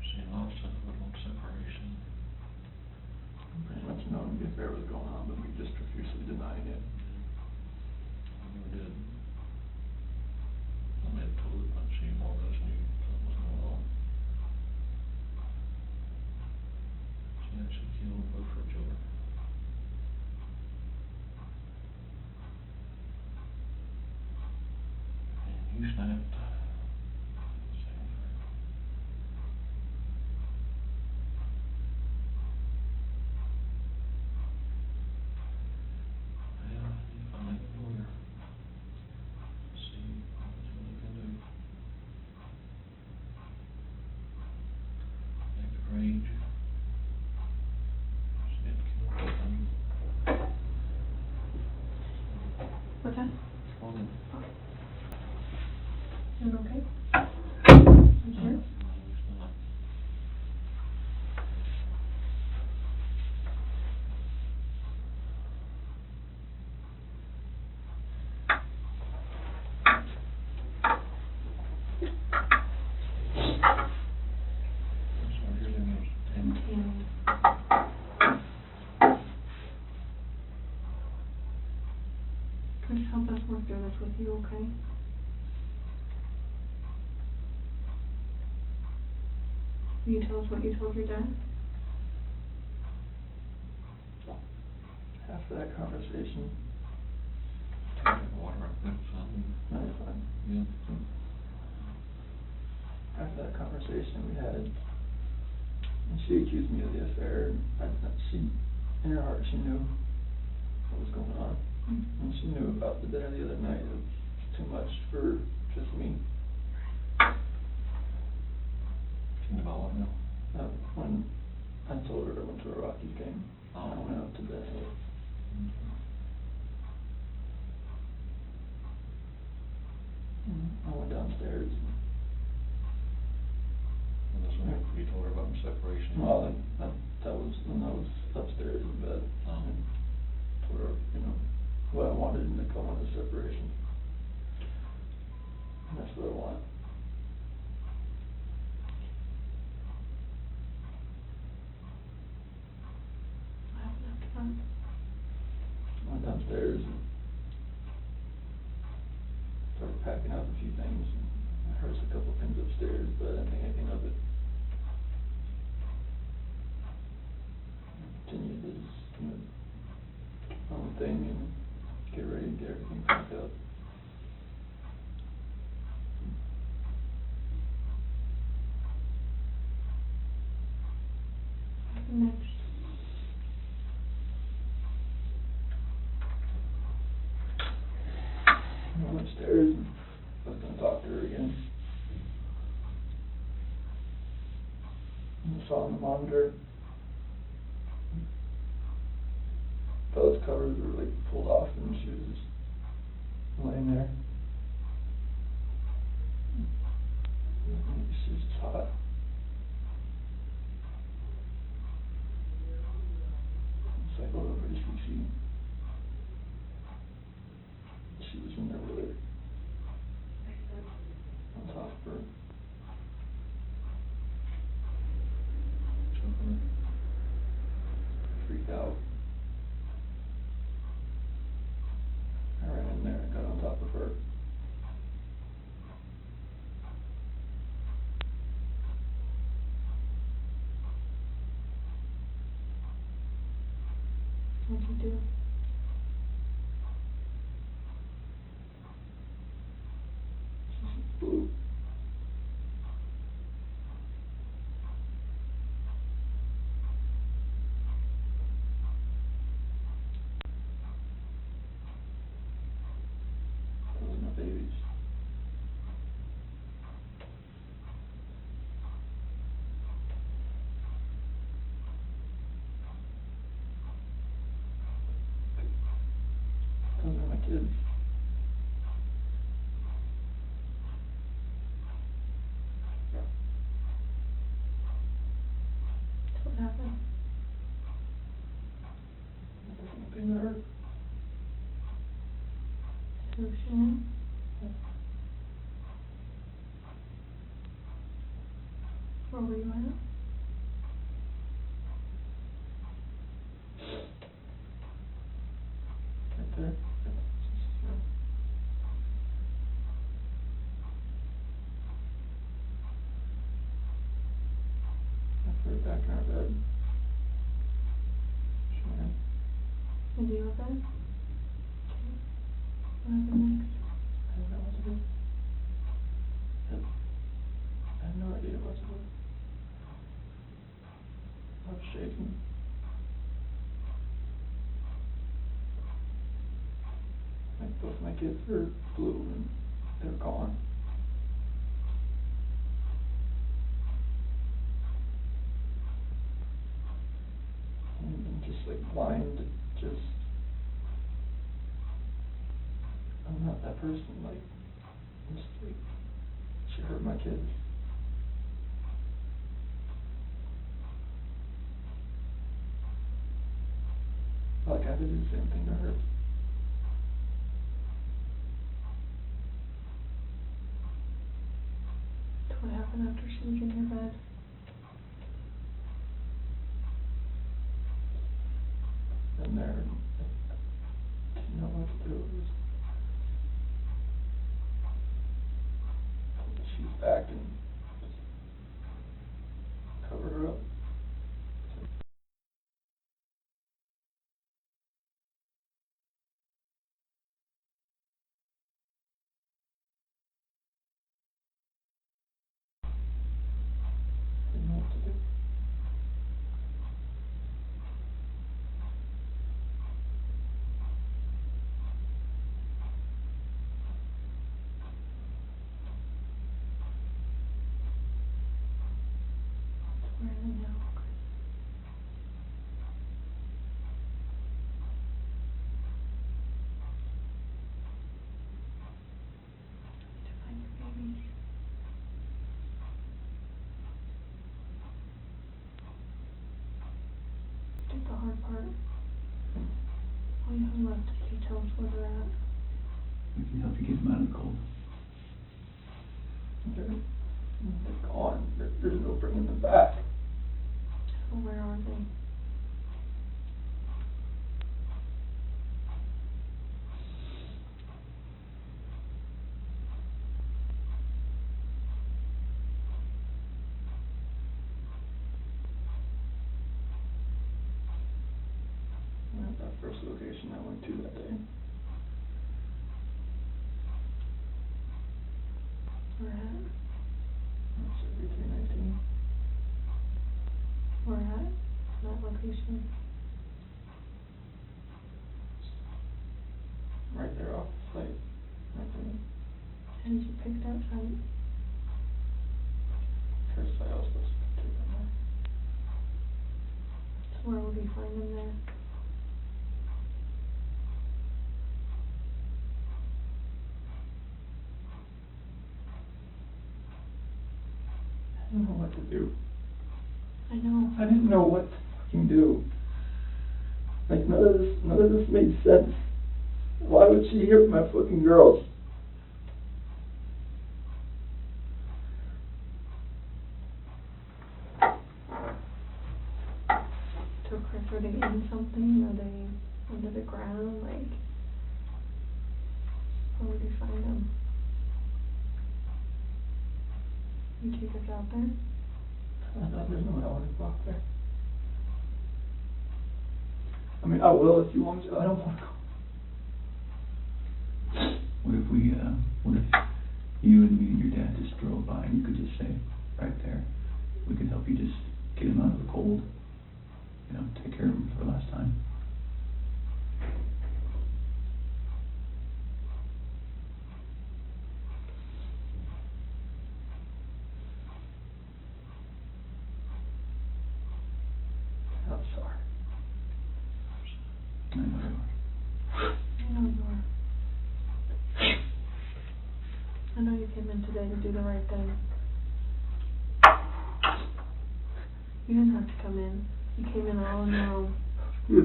She lost it with one separation. Pretty much knowing the affair was going on, but we just profusely denying it. I never did. I mean, totally, but she more or less knew something was going on. She actually killed both her children. And you snapped. Same thing. Well, you find a lawyer. See what you can do. Active range. She didn't kill them. What's that? Well, then, You okay? You sure? no, it's not. I'm sorry, your name is Tammy. Tammy. Chris, help us work through this with you, okay? Will you tell us what you told your dad? After that conversation, Take that water up there, son. no, you're fine. Yeah. After that conversation we had, and she accused me of the affair, and she, in her heart, she knew what was going on. And she knew about the dinner the other night. It was too much for just me. She knew about what now? When I told her I went to a Rockies game, Oh. I went out to bed. I went downstairs. And that's when you told her about the separation. Well, that was when I was upstairs in bed. Oh. And told her, you know, what I wanted and I wanted a separation. And that's what I want. I have enough to run. upstairs and started packing up a few things. And I heard a couple things upstairs, but I didn't think anything of it. Continued to just, my own thing and get ready to get everything packed up. Next. I went upstairs and I was gonna talk to her again. And I saw on the monitor, those covers were like pulled off and she was just laying there. She was just hot. So I go over to see she was in there with her. On top of her. Freaked out. I ran in there and got on top of her. What'd you do? Blue. Those are my babies. Those are my kids. What happened? Nothing that hurt. Who's she in? Where were you at? Right there. I put her back in our bed. She went. Is you okay? What happened next? I didn't know what to do. I had no idea what to do. I was shaking. Like both my kids were blue and they're gone. And I'm just like blind, just, I'm not that person, like, I'm just like, she hurt my kids. Like I did the same thing to her. What happened after she was in your bed? In there, and I didn't know what to do. It was, pulled the sheets back and just covered her up. Didn't know what to do. Where are they now? To find your babies. Did the hard part. All you have left is to tell us where they're at. We can help you get them out of the cold. They're gone. There's no bringing them back. Well, where are they? last location I went to that day. Where at? That's 3319. Where at? That location. Right there off the site. Right there. How did you pick that site? First site I was supposed to take them there. So where would we find them there? I didn't know what to do. I know. I didn't know what to fucking do. Like, none of this made sense. Why would she hear from my fucking girls? So Chris, are they in something? Are they under the ground? Like, where would you find them? You take us out there? There's no way I want to go out there. I mean, I will if you want me to. I don't want to go. What if you and me and your dad just drove by and you could just say, right there, we could help you just get him out of the cold, you know, take care of him for the last time. I'm sorry. I know you are. I know you are. I know you came in today to do the right thing. You didn't have to come in. You came in all on your own. Yes,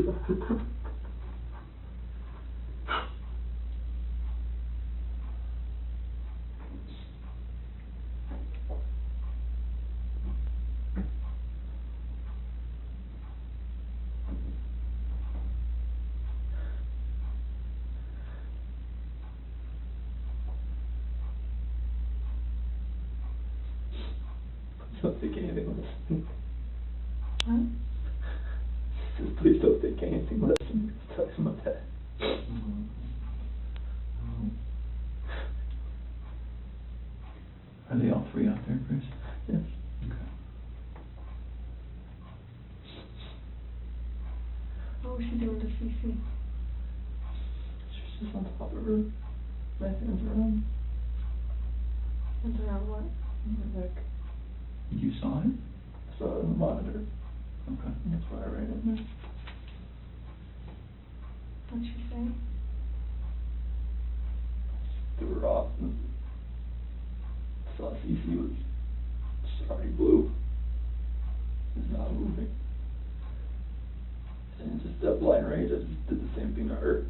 don't think anything less. What? Just please don't think anything less of me. Tell him about that. Are they all three out there, Chris? Yes. Okay. What was she doing to Cece? She's just on top of her. My hands around And around what? her neck. You saw it? I saw it on the monitor. Okay. And that's why I ran in there. What'd she say? Threw her off and saw Cece was already blue. It's not moving. And just that blind rage, I just did the same thing to her.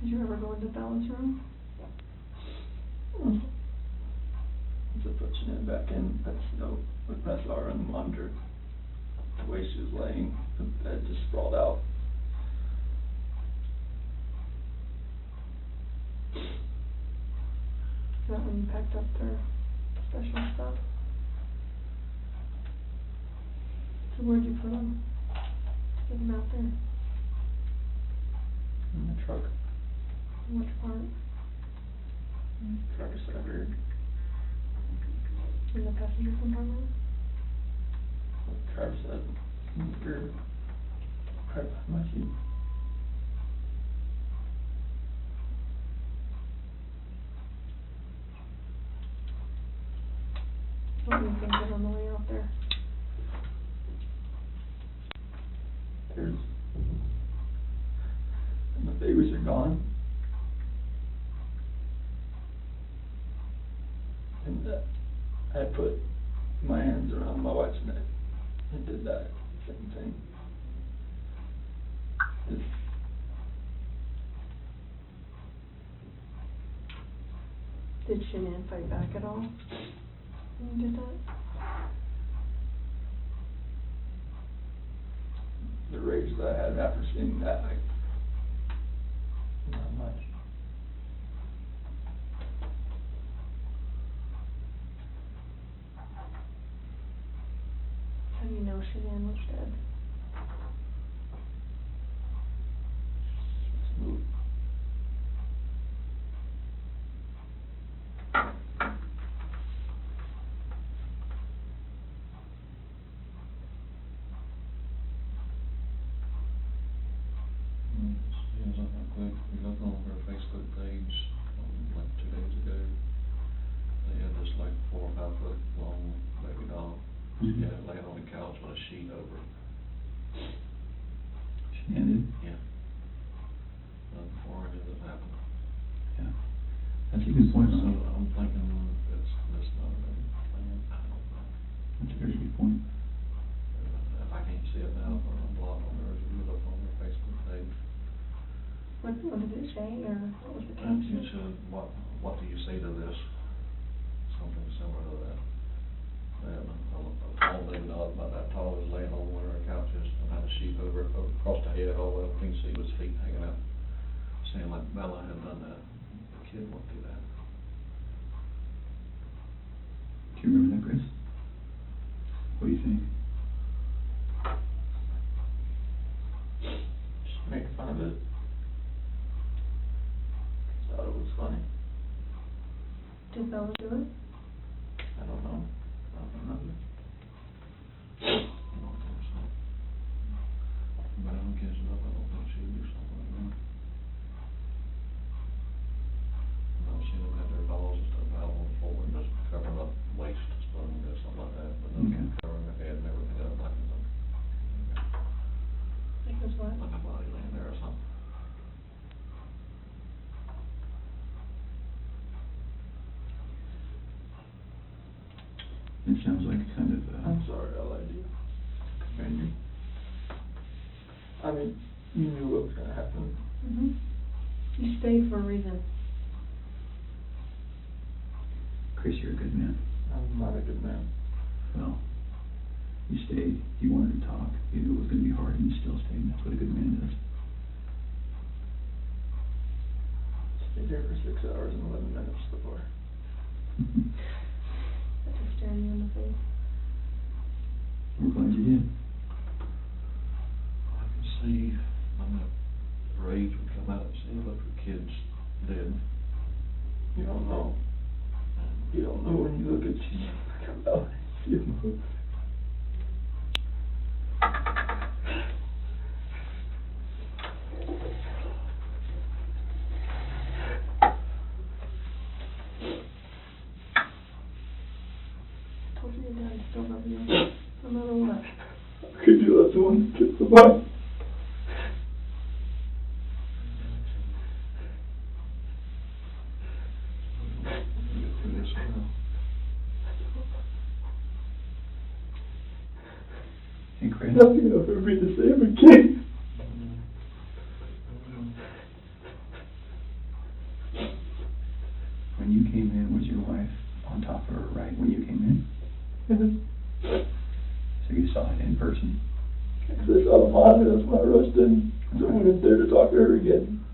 Did you ever go into Bella's room? Just pushing it back in, that's no, when I saw her on the monitor, the way she was laying, the bed just sprawled out. Is that when you packed up their special stuff? So where'd you put them? Get them out there. In the truck. Which part? Driver's side rear. In the passenger compartment? Driver's side in the rear. Right behind my seat. What were you thinking on the way out there? There's, and the babies are gone. And I put my hands around my wife's neck and did that same thing. Just Did Shanann fight back at all when you did that? the rage that I had after seeing that, not much. Suzanne was dead. Seems like I clicked, we looked on her Facebook page, like 2 days ago. They had this like 4 or 5 foot long baby doll. Mhm. Yeah, laying on the couch with a sheet over it. She ended? Yeah. Before any of this happened. Yeah. That's a good point, So Ron. I'm thinking it's not a plan, I don't know. That's a very good point. If I can't see it now, I'm blocked on there, you look on their Facebook page. What did it say, or what was the And caption? it said, what do you say to this? Something similar to that. And a small baby doll about that tall was laying on one of our couches and had a sheet over it, across the head, all the way up, you can see his feet hanging out. Saying like Bella had done that, the kid went through that. Do you remember that, Chris? What do you think? Just make fun of it. Thought it was funny. Did Bella do it? I don't know. I don't remember. I don't think so. But I don't catch it up, I don't think she would do something like that. I've seen them have their dolls and stuff out on the floor and just covering up waist, something like that, but Okay. then covering their head and everything up like Because what? a body laying there or something. It sounds like kind of, I'm sorry I lied to you. Continue. I mean, you knew what was gonna happen. Mm-hmm. You stayed for a reason. Chris, you're a good man. I'm not a good man. Well, you stayed, you wanted to talk, you knew it was gonna be hard, and you still stayed, and that's what a good man does. Stayed here for 6 hours and 11 minutes before. I just stared you in the face. We're glad you did. I can see, I'm that rage would come out and see if her kids dead. You don't know. You don't know when you look at you. Well, you know. I told you your dad still loves you. No matter what. Could you let someone kiss the boy? Get through this now. Hey, Chris, Nothing will ever be the same again. when you came in, was your wife on top of her right when you came in? So you saw it in person? I saw the monitor, that's why I rushed in. So I went in there to talk to her again.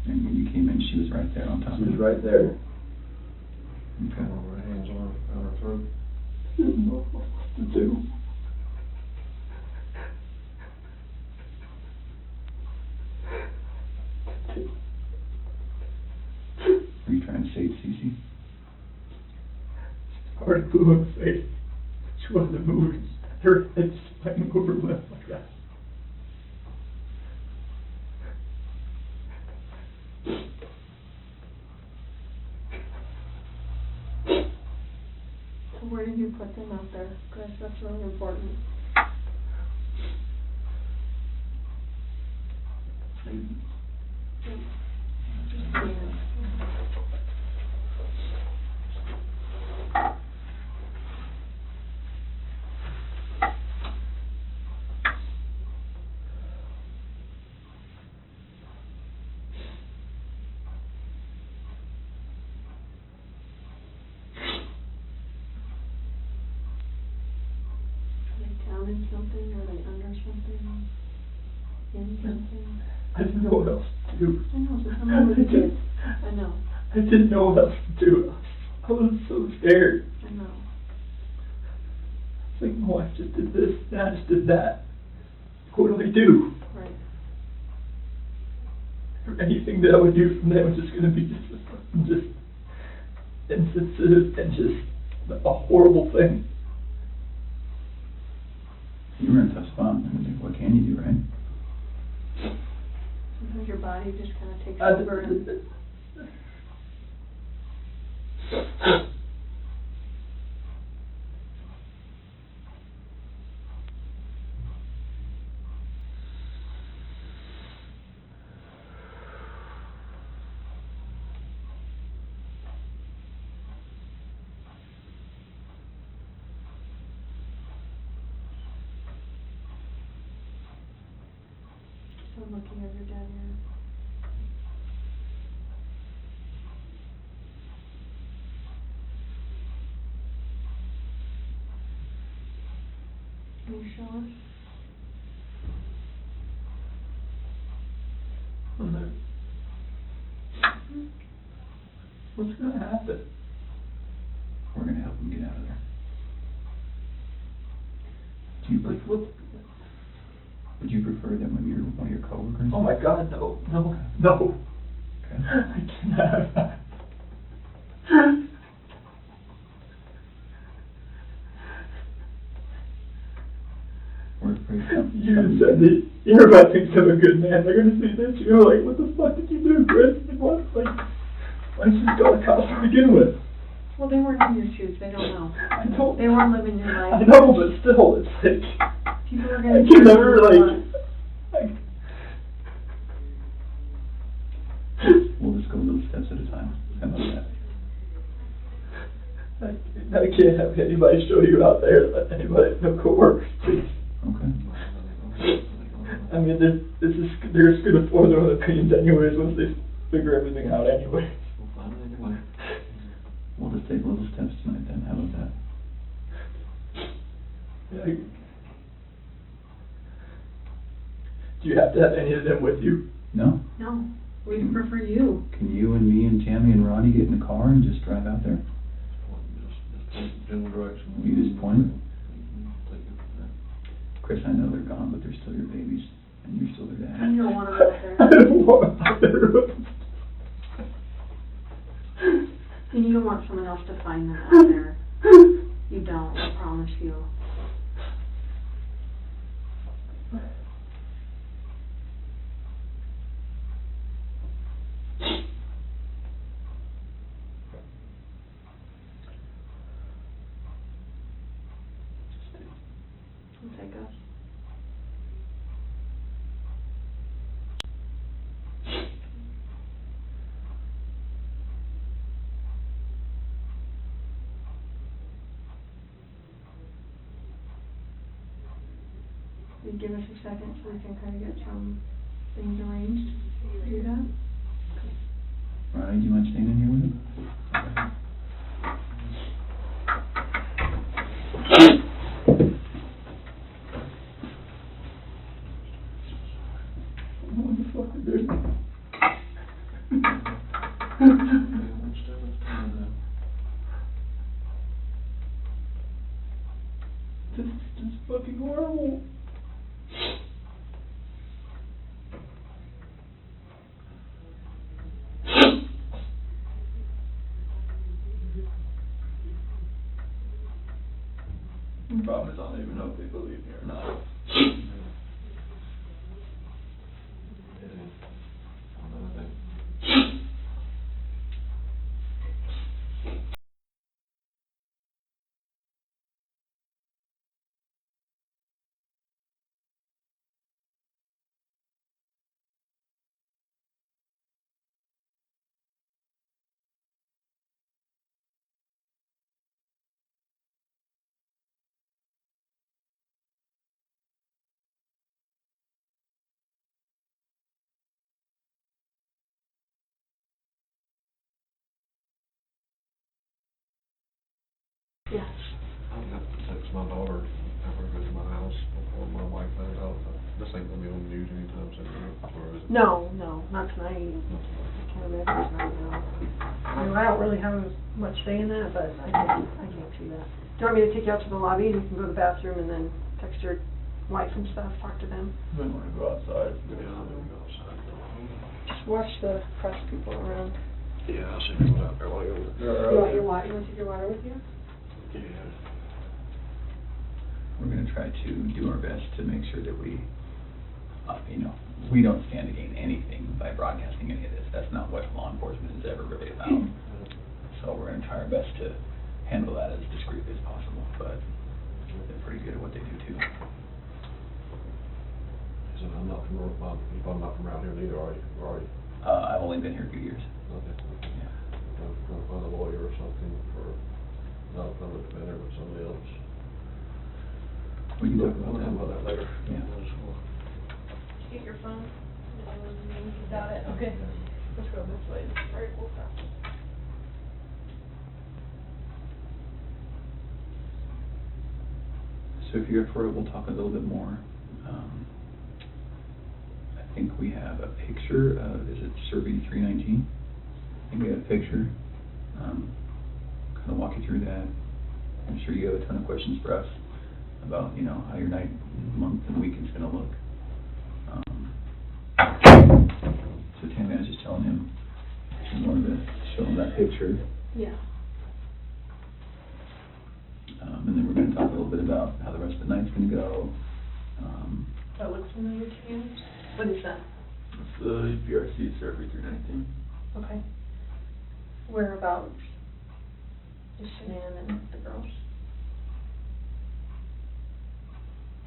And when you came in, she was right there on top She of was you? right there. Okay. Her hands on her throat. She didn't know what to do. Were you trying to say it, Cece? Hard glue on her face. She wasn't moving. Her head spinning over left like that. So where did you put them out there? Chris, that's really important. Just being Are they down in something? Are they under something? In something? I didn't know what else to do. I know, so tell me what you did. I know, I didn't know what else to do. I was so scared. I know. It's like, my wife just did this, and I just did that. What do I do? Right. Anything that I would do from there was just gonna be just insensitive and just a horrible thing. You were in a tough spot. I mean, what can you do, right? Sometimes your body just kind of takes over and... So I'm looking over down here. Can you show us? What's gonna happen? We're gonna help him get out of there. Do you Like, prefer, what? would you prefer that maybe one of your coworkers? Oh my God, no. Okay. I can't have that. We're afraid You just said that everybody thinks I'm a good man. They're gonna see this. You're like, what the fuck did you do, Chris? Like, what? Like, why didn't you just go to cops to begin with? Well, they weren't in your shoes, they don't know. I don't. They weren't living your life. I know, but still, it's like, People are I gonna can do never, what they like, want. We'll just go little steps at a time. How about that? I can't have anybody show you out there, let anybody, no coworkers, please. Okay. I mean, they're just gonna form their own opinions anyways once they figure everything out anyway. We'll find it anyway. We'll just take little steps tonight then. How about that? Yeah. Do you have to have any of them with you? No? No, we prefer you. Can you and me and Tammy and Ronnie get in the car and just drive out there? Just point general direction. You just point it? Take it from there. Chris, I know they're gone, but they're still your babies, and you're still their dad. And you don't want them out there. I don't want them out there. And you don't want someone else to find them out there. You don't, I promise you. It'll take us. You give us a second so we can kind of get some things arranged. Do that? Ronnie, do you mind staying in here with him? What the fuck is this? One step at a time now. This is just fucking horrible. The problem is I don't even know if they believe me or not. Another thing. Yes. I'll have to text my daughter, have her go to my house before my wife finds out. This ain't gonna be on the news anytime soon, or is it? No, not tonight. I can't imagine it's not now. I mean, I don't really have much say in that, but I can't see that. you want me to take you out to the lobby and you can go to the bathroom and then text your wife and stuff, talk to them? We might wanna go outside. Just watch the press people around. Yeah, I'll see who's out there while you're over there. You want your water, you want to take your water with you? Yeah. We're gonna try to do our best to make sure that we, we don't stand to gain anything by broadcasting any of this. That's not what law enforcement is ever really about. So we're gonna try our best to handle that as discreetly as possible, but they're pretty good at what they do too. So I'm not from around here neither, are you? I've only been here a few years. Okay. Yeah. Gonna find a lawyer or something for, not a public defender, but somebody else. We can talk We'll talk about that later. Yeah. Get your phone. You got it, okay. Let's go this way. All right, we'll stop. So if you're up for it, we'll talk a little bit more. I think we have a picture of, is it Survey 319? I think we have a picture. Kind of walk you through that. I'm sure you have a ton of questions for us about, how your night, month, and week is gonna look. So Tammy, I was just telling him, I wanted to show him that picture. Yeah. And then we're gonna talk a little bit about how the rest of the night's gonna go. That looks familiar to you? What is that? It's the PRC Survey 319. Okay. Whereabouts is Shanann and the girls?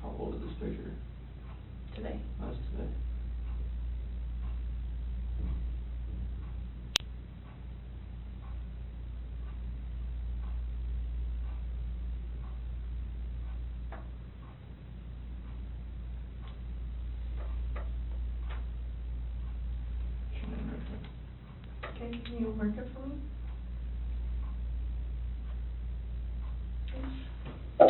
How old is this picture? Today. Last today. Okay, can you mark it for me? I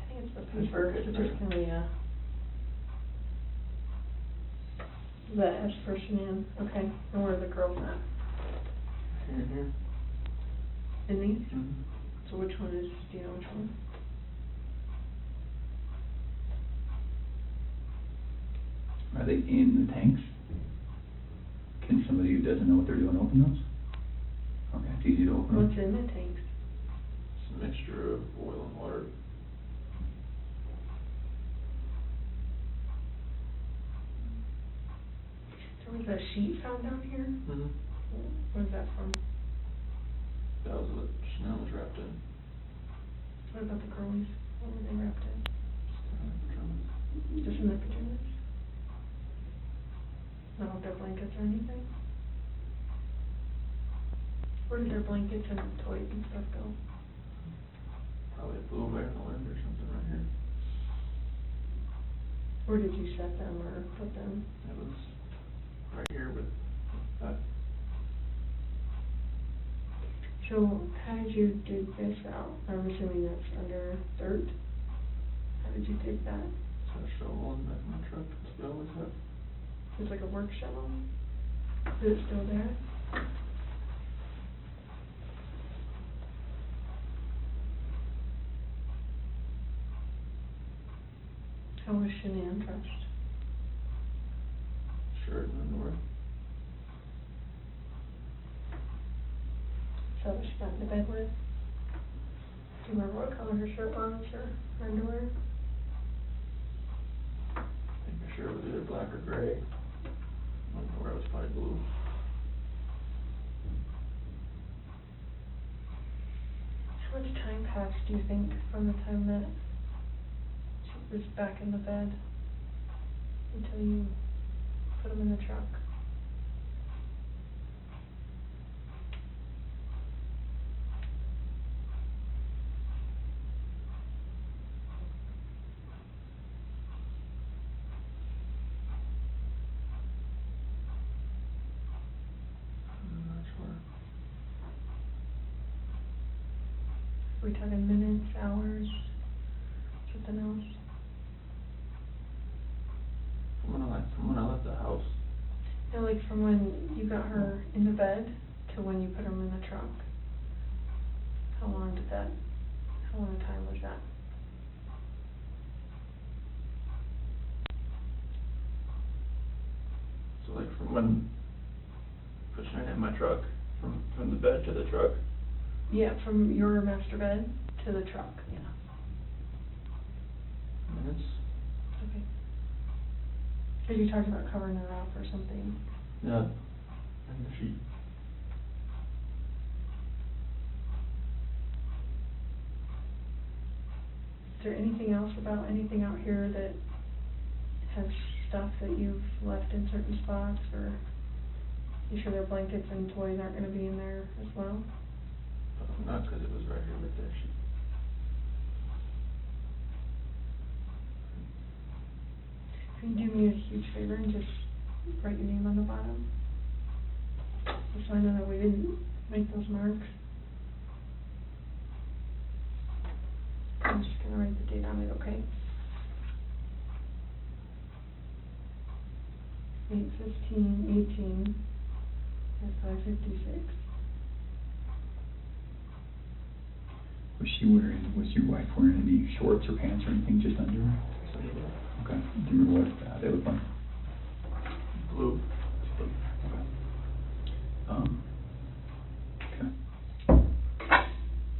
think it's the paper, it's just gonna be the S for Shanann, okay, and where are the girls at? Here and here. In these? Mm-hmm. So which one is, do you know which one? Are they in the tanks? Can somebody who doesn't know what they're doing open those? Okay, it's easy to open them. What's in the tanks? It's a mixture of oil and water. There was a sheet found down here? Mm-hmm. Where's that from? That was what Chanel was wrapped in. What about the girlies? What were they wrapped in? Just in their pajamas? Not with their blankets or anything? Where did their blankets and toys and stuff go? Probably blew away in the wind or something right here. Where did you set them or put them? It was right here, but that. So, how did you dig this out? I'm assuming that's under dirt. How did you dig that? It's a shovel in the back of my truck. That's what I always have. It's like a work shovel? Is it still there? How was Shanann dressed? Shirt and underwear. So what she got into bed with? Do you remember what color her shirt was or her underwear? I think her shirt was either black or gray. Underwear was probably blue. How much time passed, do you think, from the time that she was back in the bed until you put them in the truck? I'm not sure. Are we talking minutes, hours, something else? From when I left the house. No, like from when you got her in the bed to when you put her in the truck, how long a time was that? So like from when pushing her in my truck, from the bed to the truck. Yeah, from your master bed to the truck, yeah. Minutes. Okay. Cause you talked about covering her up or something. Yeah. And the sheet. Is there anything else about anything out here that has stuff that you've left in certain spots, or you sure their blankets and toys aren't gonna be in there as well? Not because it was right here with their sheet. Can you do me a huge favor and just write your name on the bottom? Just so I know that we didn't make those marks. I'm just gonna write the date on it, okay? 8/15/18 at 5:56. Was your wife wearing any shorts or pants or anything just under her? Okay. Do you remember what they look like? Blue. Okay.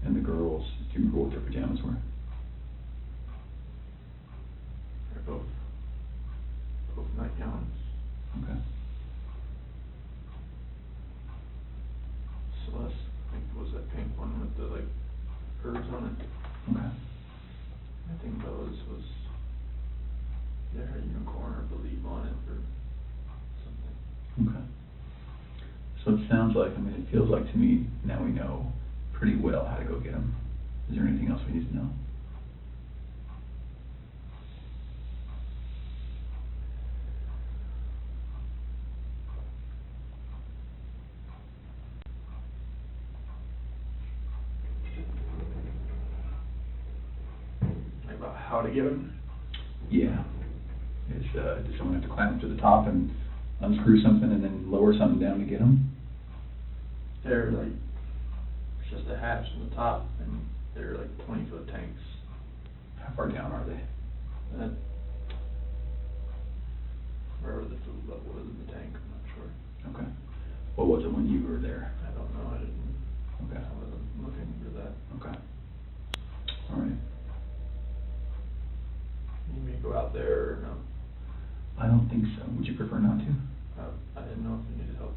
And the girls, do you remember what their pajamas were? They're both nightgowns. Okay. Celeste, I think, was that pink one with the like curves on it. Okay. I think Bella's was, they had a unicorn or believe on it or something. Okay. So it sounds like, it feels like to me, now we know pretty well how to go get them. Is there anything else we need to know? Like about how to get them. Yeah. Does someone have to climb up to the top and unscrew something and then lower something down to get them? They're like, it's just a hatch on the top, and they're like 20-foot tanks. How far down are they? That, wherever the food level is in the tank, I'm not sure. Okay. What was it when you were there? I don't know, I didn't, Okay. I wasn't looking for that. Okay. All right. You need me to go out there or no? I don't think so. Would you prefer not to? I didn't know if you needed help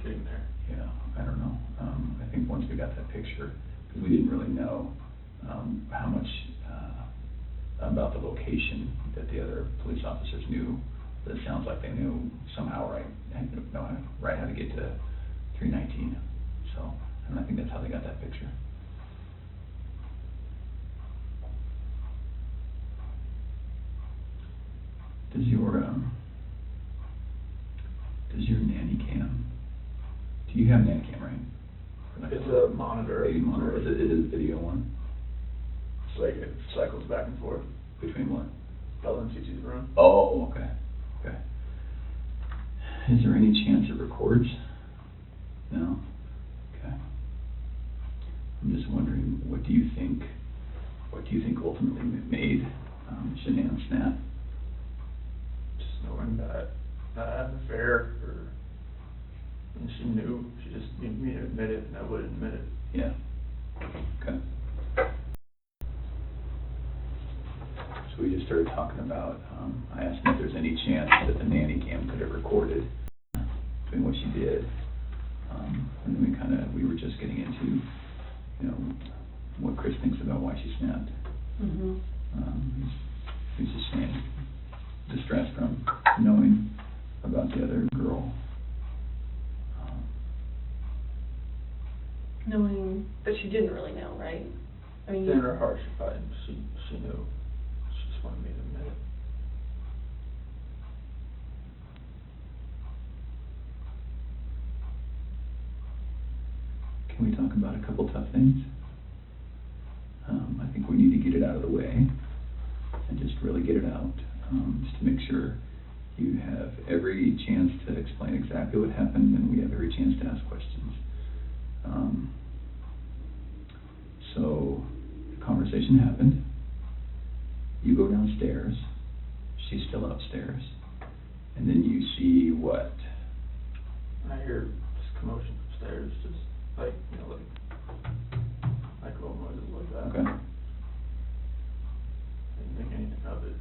getting there. Yeah, I don't know. I think once we got that picture, because we didn't really know how much about the location that the other police officers knew, but it sounds like they knew somehow right how to get to 319. So, and I think that's how they got that picture. Does your nanny cam? Do you have a nanny cam, right? It's a monitor. Baby monitor. Is it a video one? It's like it cycles back and forth. Between what? Bella and Cece's room. Oh, okay. Okay. Is there any chance it records? No? Okay. I'm just wondering, what do you think ultimately made Shanann snap? Just knowing that I had an affair, and she knew, she just needed me to admit it, and I wouldn't admit it. Yeah. Okay. So we just started talking about, I asked him if there's any chance that the nanny cam could have recorded doing what she did. And then we were just getting into, what Chris thinks about why she snapped. Mm-hmm. He's just saying, distressed from knowing about the other girl. Knowing, but she didn't really know, right? I mean, In her heart, she knew. She just wanted me to admit it. Can we talk about a couple tough things? I think we need to get it out of the way and just really get it out, just to make sure You have every chance to explain exactly what happened, and we have every chance to ask questions. So, the conversation happened. You go downstairs. She's still upstairs. And then you see what? I hear just commotion upstairs, just like, like little noises like that. Okay. Didn't think anything of it.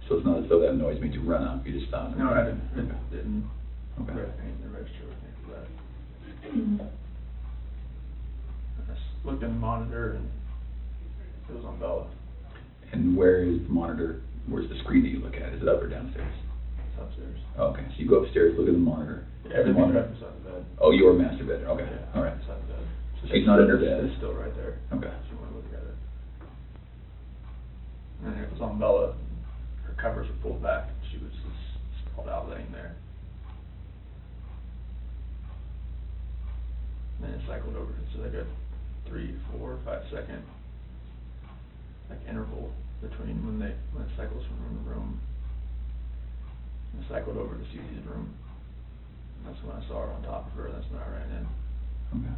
So it's not as though that noise made you run up, you just stopped. No, I didn't Okay. register with anything of that. Mhm. I just looked in the monitor and it was on Bella. And where is the monitor, where's the screen that you look at? Is it up or downstairs? It's upstairs. Okay, so you go upstairs, look at the monitor. Yeah, everything's right beside the bed. Oh, your master bedroom, okay, Yeah, all right. beside the bed. So she's not in her bed? It's still right there. Okay. If you wanna look at it. And it was on Bella. Her covers were pulled back and she was just sprawled out laying there. And then it cycled over. So like a 3, 4, 5 second like interval between when it cycles from room to room. And it cycled over to Susie's room. And that's when I saw her on top of her. That's when I ran in. Okay.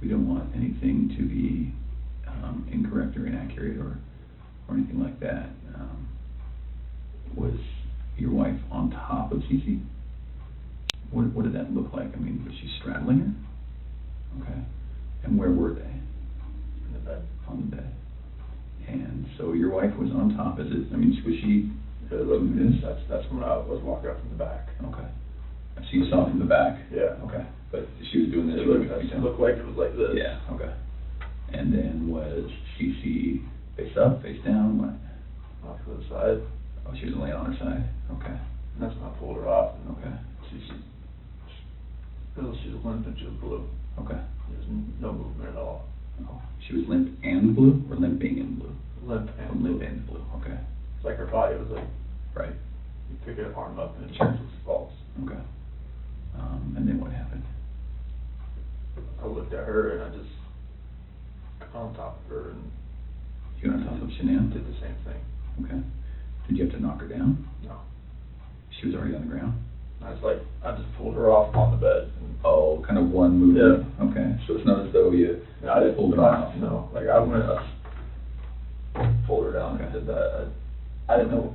We don't want anything to be incorrect or inaccurate or anything like that. Was your wife on top of Cece? What did that look like? I mean, was she straddling her? Okay. And where were they? In the bed. On the bed. And so your wife was on top. Was she doing this? That's when I was walking up from the back. Okay. So you saw from the back? Yeah. Okay. But she was doing this? It looked like it was like this. Yeah, okay. And then was Cece face up, face down, what? Off to the side. Oh, she was laying on her side, okay, And that's when I pulled her off. And okay, she was limp and she was blue. okay. There was no movement at all. Oh, she was limp and blue, or limping and blue? Limp Oh, and blue. limp and blue, okay, It's like her body was like, right, you pick her arm up and it Sure. just falls. okay. And then what happened? I looked at her and I just got on top of her and You got on top of Shanann? did the same thing. Okay. Did you have to knock her down? No. She was already on the ground? I just pulled her off on the bed. And Oh, kind of one movement? Okay, so it's not as though you I didn't pulled her off? No, like I went up, pulled her down and did that. I didn't know,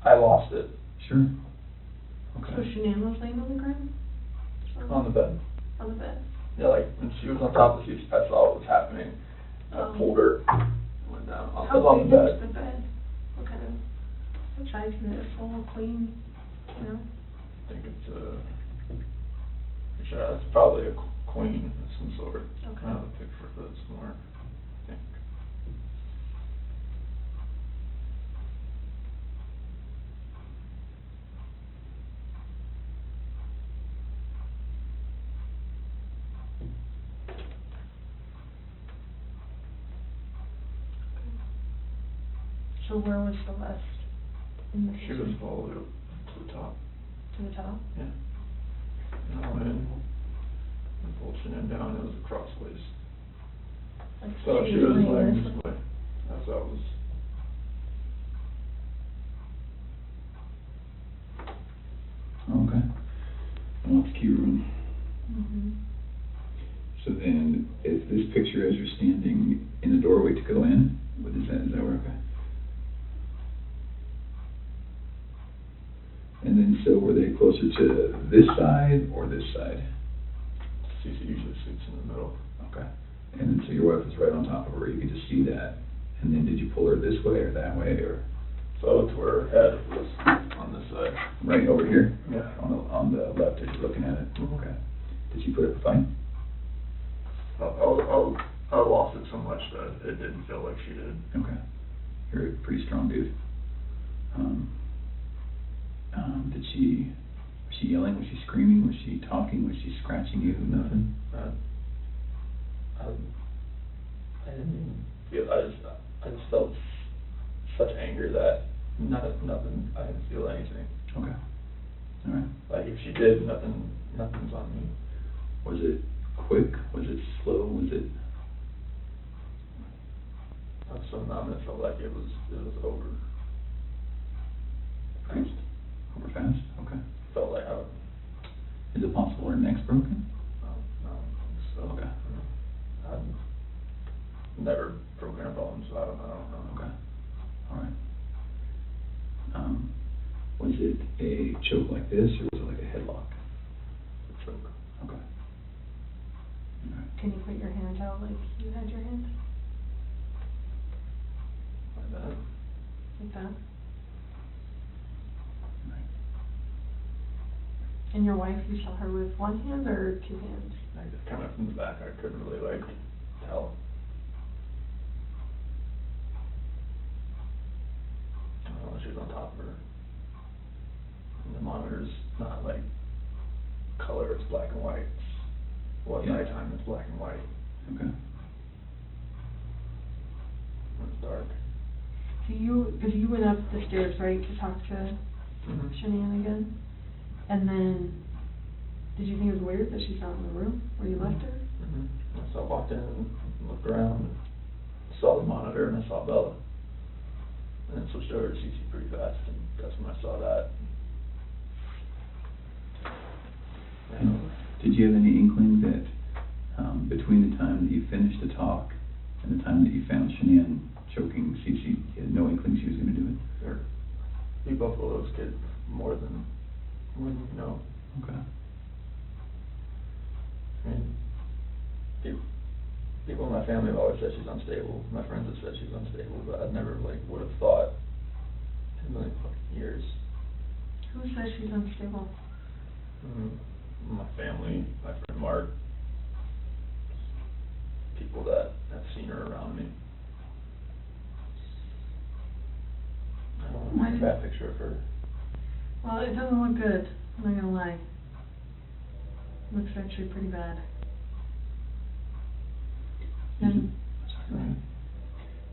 I lost it Sure. So Okay. Shanann was laying on the ground? on the bed. On the bed? Yeah, like when she was on top of you, I saw what was happening. I pulled her, went down on How the big bed. was the bed? What kind of, what size is it, full, clean, you know? I think it's probably a queen of some sort. Okay. I have a picture of it somewhere, I think. So where was Celeste? In the She was all the way up to the top. To the top? Yeah. And I went in and pulled Shanann down, it was crossways. Like So she was laying laying this this way, as I was. Okay. And that's the key room. Mm-hmm. So then, is this picture as you're standing in the doorway to go in? What is that where, okay? And then, so were they closer to this side or this side? Cece usually sits in the middle. Okay. And then, so your wife was right on top of her, you could just see that. And then, did you pull her this way or that way, or? So I looked where her head was on this side. Right over here? Yeah. On the left as you're looking at it? Mhm. Okay. Did she put up a fight? I lost it so much that it didn't feel like she did. Okay. You're a pretty strong dude. Was she yelling? Was she screaming? Was she talking? Was she scratching you? Nothing? I didn't even I just felt such anger that nothing, I didn't feel anything. Okay. All right. Like, if she did, nothing's on me. Was it quick? Was it slow? Was it? I was so numb, it felt like it was over. Fast? Over fast? Okay. Felt like Is it possible her neck's broken? no, so. Okay. I've never broken a bone, so I don't know. Okay. All right. Was it a choke like this, or was it like a headlock? Choke. Okay. All right. Can you put your hands out like you had your hands? Like that. Like that? All right. And your wife, you saw her with one hand or two hands? I just kind of from the back, I couldn't really like tell. I don't know, she was on top of her. And the monitor's not like color, it's black and white. Well, at Yeah. nighttime, it's black and white. Okay. When it's dark. So because you went up the stairs, right, to talk to Mm-hmm. Shanann again? And then, did you think it was weird that she's not in the room where you left her? Mm-hmm. So I walked in and looked around, and saw the monitor, and I saw Bella. And then switched over to CC pretty fast, and that's when I saw that. And did you have any inkling that between the time that you finished the talk and the time that you found Shanann choking Cece, you had no inkling she was going to do it? Or we both love those kids more than you know. Okay. I mean, people in my family have always said she's unstable. My friends have said she's unstable, but I never like would have thought in a million fucking years. Who says she's unstable? My family, my friend Mark, people that have seen her around me. I don't Why have a did- bad picture of her. Well, it doesn't look good, I'm not gonna lie. Looks actually pretty bad. Is it, And, sorry, go ahead.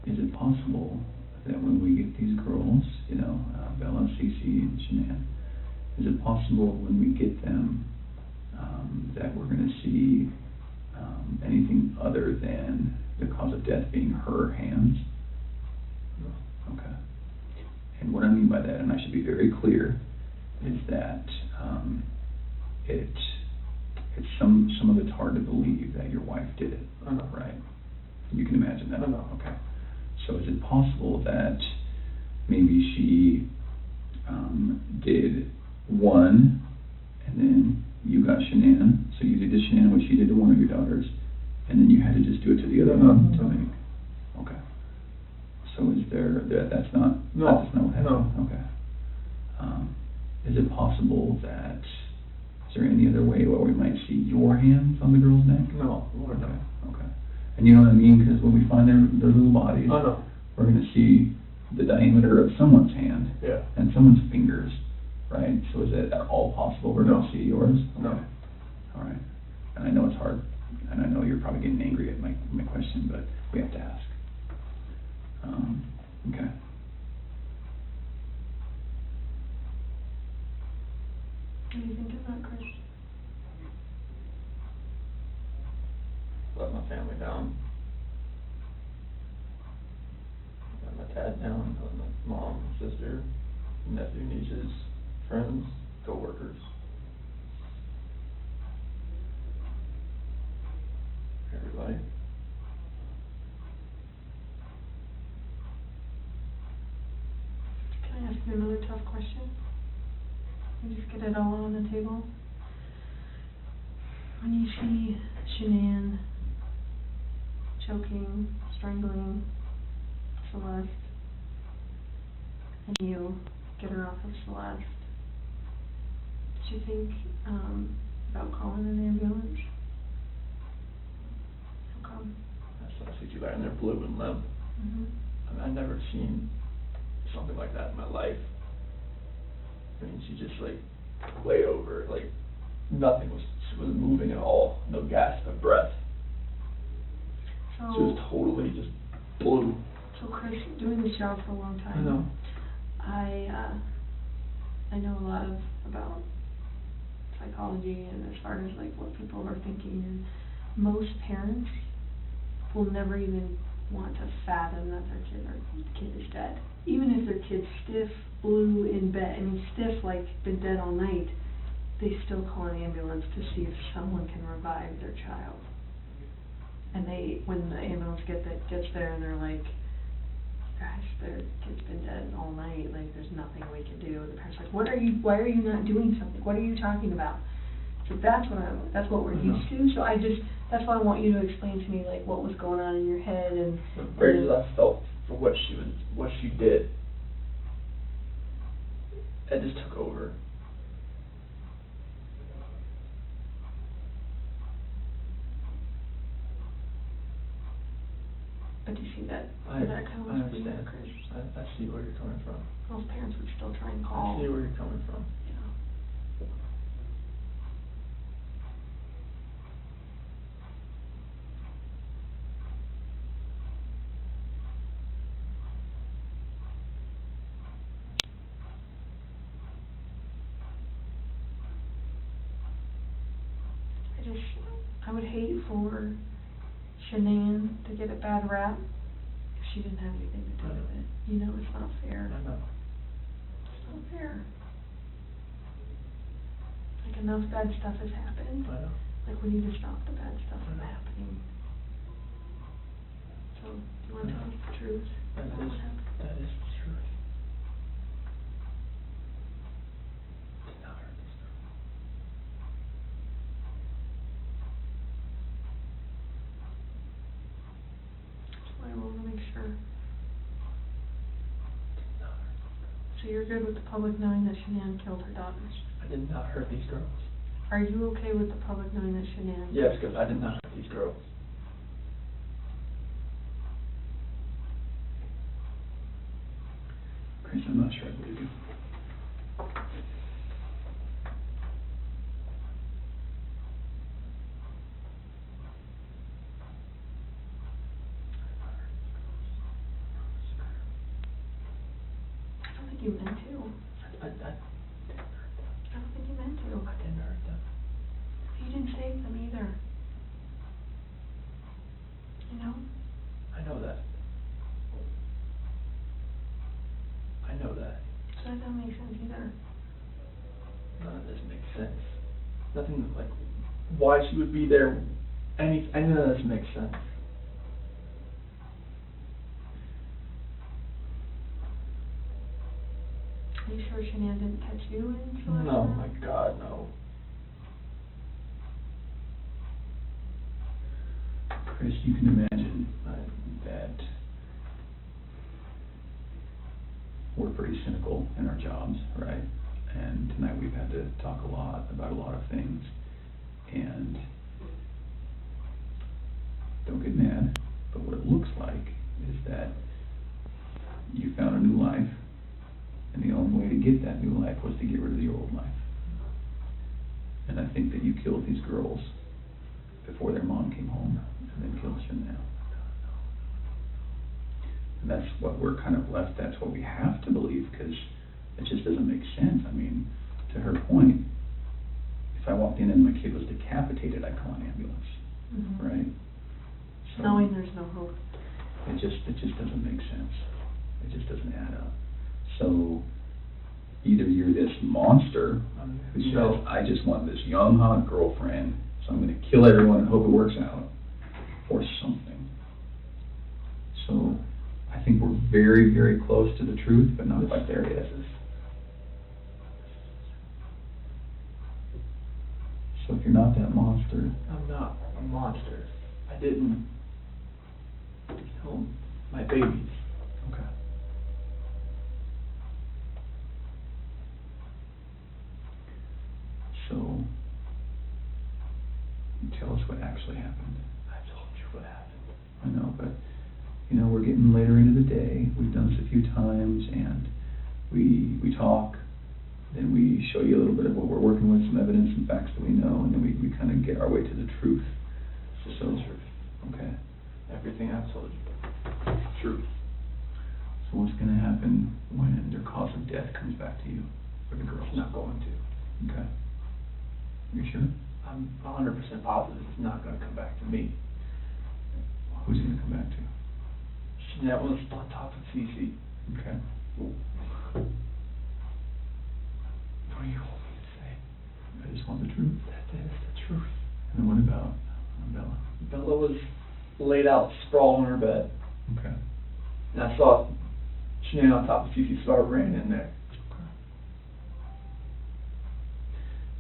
Is it possible that when we get these girls, you know, Bella, Cece, and Shanann, is it possible when we get them that we're going to see anything other than the cause of death being her hands? No. Okay. And what I mean by that, and I should be very clear, is that it's some of it's hard to believe that your wife did it, I know. right? You can imagine that. I know. Okay. So is it possible that maybe she did one, and then you got Shanann, so you did to Shanann what she did to one of your daughters, and then you had to just do it to the other No. one? Okay. So is there, that's not No. what happened? No. Okay. Is it possible that, is there any other way where we might see your hands on the girl's neck? No, Lord, no. Okay. And you know what I mean? Because when we find their little bodies, I know. we're going to see the diameter of someone's hand Yeah. and someone's fingers, right? So is it at all possible we're going No. to see yours? No. Okay. All right. And I know it's hard, and I know you're probably getting angry at my question, but we have to ask. Okay. what do you think of that, Chris? Let my family down. Let my dad down, let my mom, sister, nephew, nieces, friends, co-workers. Everybody. Can I ask you another tough question? And just get it all on the table. When you see Shanann choking, strangling Celeste, and you get her off of Celeste, did you think about calling an ambulance? How come? I see you lying there blue and limp. Mm-hmm. I mean, I've never seen something like that in my life. I mean, she just like lay over, like nothing was moving at all, no gasp of breath. She was So, totally just this job for a long time. I know. I know a lot about psychology and as far as like what people are thinking, and most parents will never even want to fathom that their kid is dead. Even if their kid's stiff, blue in bed, I mean stiff like been dead all night, they still call an ambulance to see if someone can revive their child. And when the ambulance gets there and they're like, gosh, their kid's been dead all night, like there's nothing we can do. The parent's like, why are you not doing something? What are you talking about? So that's what we're used to. So that's why I want you to explain to me like what was going on in your head and. The rage that I felt for what she did, it just took over. But you see that I kind of understand. I see where you're coming from. Most parents would still try and call. I see where you're coming from. Yeah. I would hate for Shanann to get a bad rap if she didn't have anything to do with it. You know, it's not fair. I know. It's not fair. Like, enough bad stuff has happened. I know. Like, we need to stop the bad stuff from happening. So, do you want to tell us the truth? That is the truth. Did not hurt this girl. I want to make sure. Did not hurt this girl. So you're good with the public knowing that Shanann killed her daughters? I did not hurt these girls. Are you okay with the public knowing that Shanann? Yes, because I did not hurt these girls. Chris, I'm not sure I believe you. I don't think you meant to. I didn't hurt them. I don't think you meant to. I didn't hurt them. You didn't save them either. You know? I know that. I know that. So that doesn't make sense either. None of this makes sense. Nothing like why she would be there. Any of this makes sense. Are you sure Shanann didn't catch you in some of No, that? my God, no. Chris, you can imagine that we're pretty cynical in our jobs, right? And tonight we've had to talk a lot about a lot of things. And don't get mad, but what it looks like is that you found a new life, and the only way to get that new life was to get rid of the old life. And I think that you killed these girls before their mom came home, and then killed Shanann. And that's what we're kind of left, that's what we have to believe, because it just doesn't make sense. I mean, to her point, if I walked in and my kid was decapitated, I'd call an ambulance, Mm-hmm. right? So Knowing there's no hope. it just doesn't make sense. It just doesn't add up. So either you're this monster who says, I just want this young, hot girlfriend, so I'm going to kill everyone and hope it works out, or something. So I think we're very, very close to the truth, but not quite there yet. So if you're not that monster, I'm not a monster. I didn't kill my babies. okay. So tell us what actually happened. I told you what happened. I know, but you know, we're getting later into the day. We've done this a few times, and we talk, then we show you a little bit of what we're working with, some evidence and facts that we know, and then we kind of get our way to the truth. Just the truth. Okay. Everything I've told you. Truth. So So what's gonna happen when their cause of death comes back to you, or the girl's? It's not going to. Okay. You sure? I'm 100% positive it's not gonna come back to me. Who's it gonna come back to? Jeanette was on top of Cece. Okay. What do you want me to say? I just want the truth. That is the truth. And then what about Bella? Bella was laid out, sprawled on her bed, Okay. and I saw Jeanette on top of Cece, so I ran in there. Okay.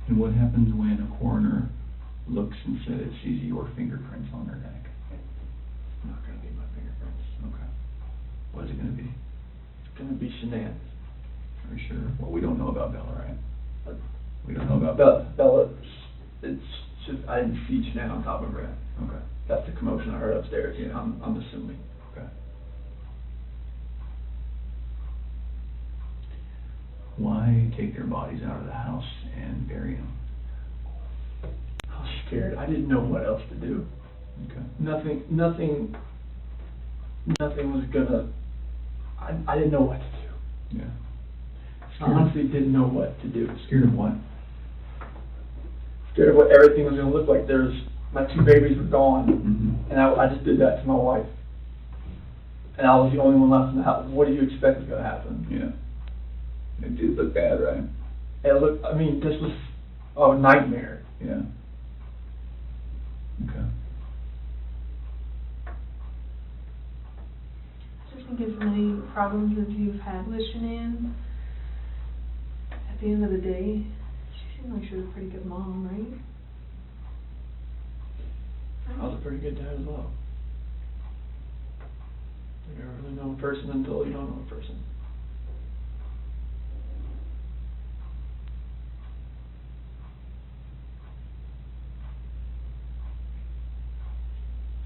And what happens when a coroner looks and says, sees your fingerprints on her neck? It's not gonna be my fingerprints. Okay. What is it gonna be? It's gonna be Jeanette. Are you sure? Well, we don't know about Bella, right? But We don't know about Bella. Bella, it's just, I didn't see Jeanette on top of her bed. Okay. That's the commotion I heard upstairs, I'm assuming. Okay. Why take their bodies out of the house and bury them? I was scared, I didn't know what else to do. Okay. Nothing was gonna, I didn't know what to do. Yeah. I honestly didn't know what to do. Scared of what? Scared of what everything was gonna look like. My 2 babies were gone, Mm-hmm. and I just did that to my wife. And I was the only one left in the house. What do you expect was gonna happen? Yeah. It did look bad, right? It looked, this was a nightmare. Yeah. Okay. I just think as many problems as you've had with Shanann, at the end of the day, she seemed like she was a pretty good mom, right? I was a pretty good dad as well. You never really know a person until you don't know a person.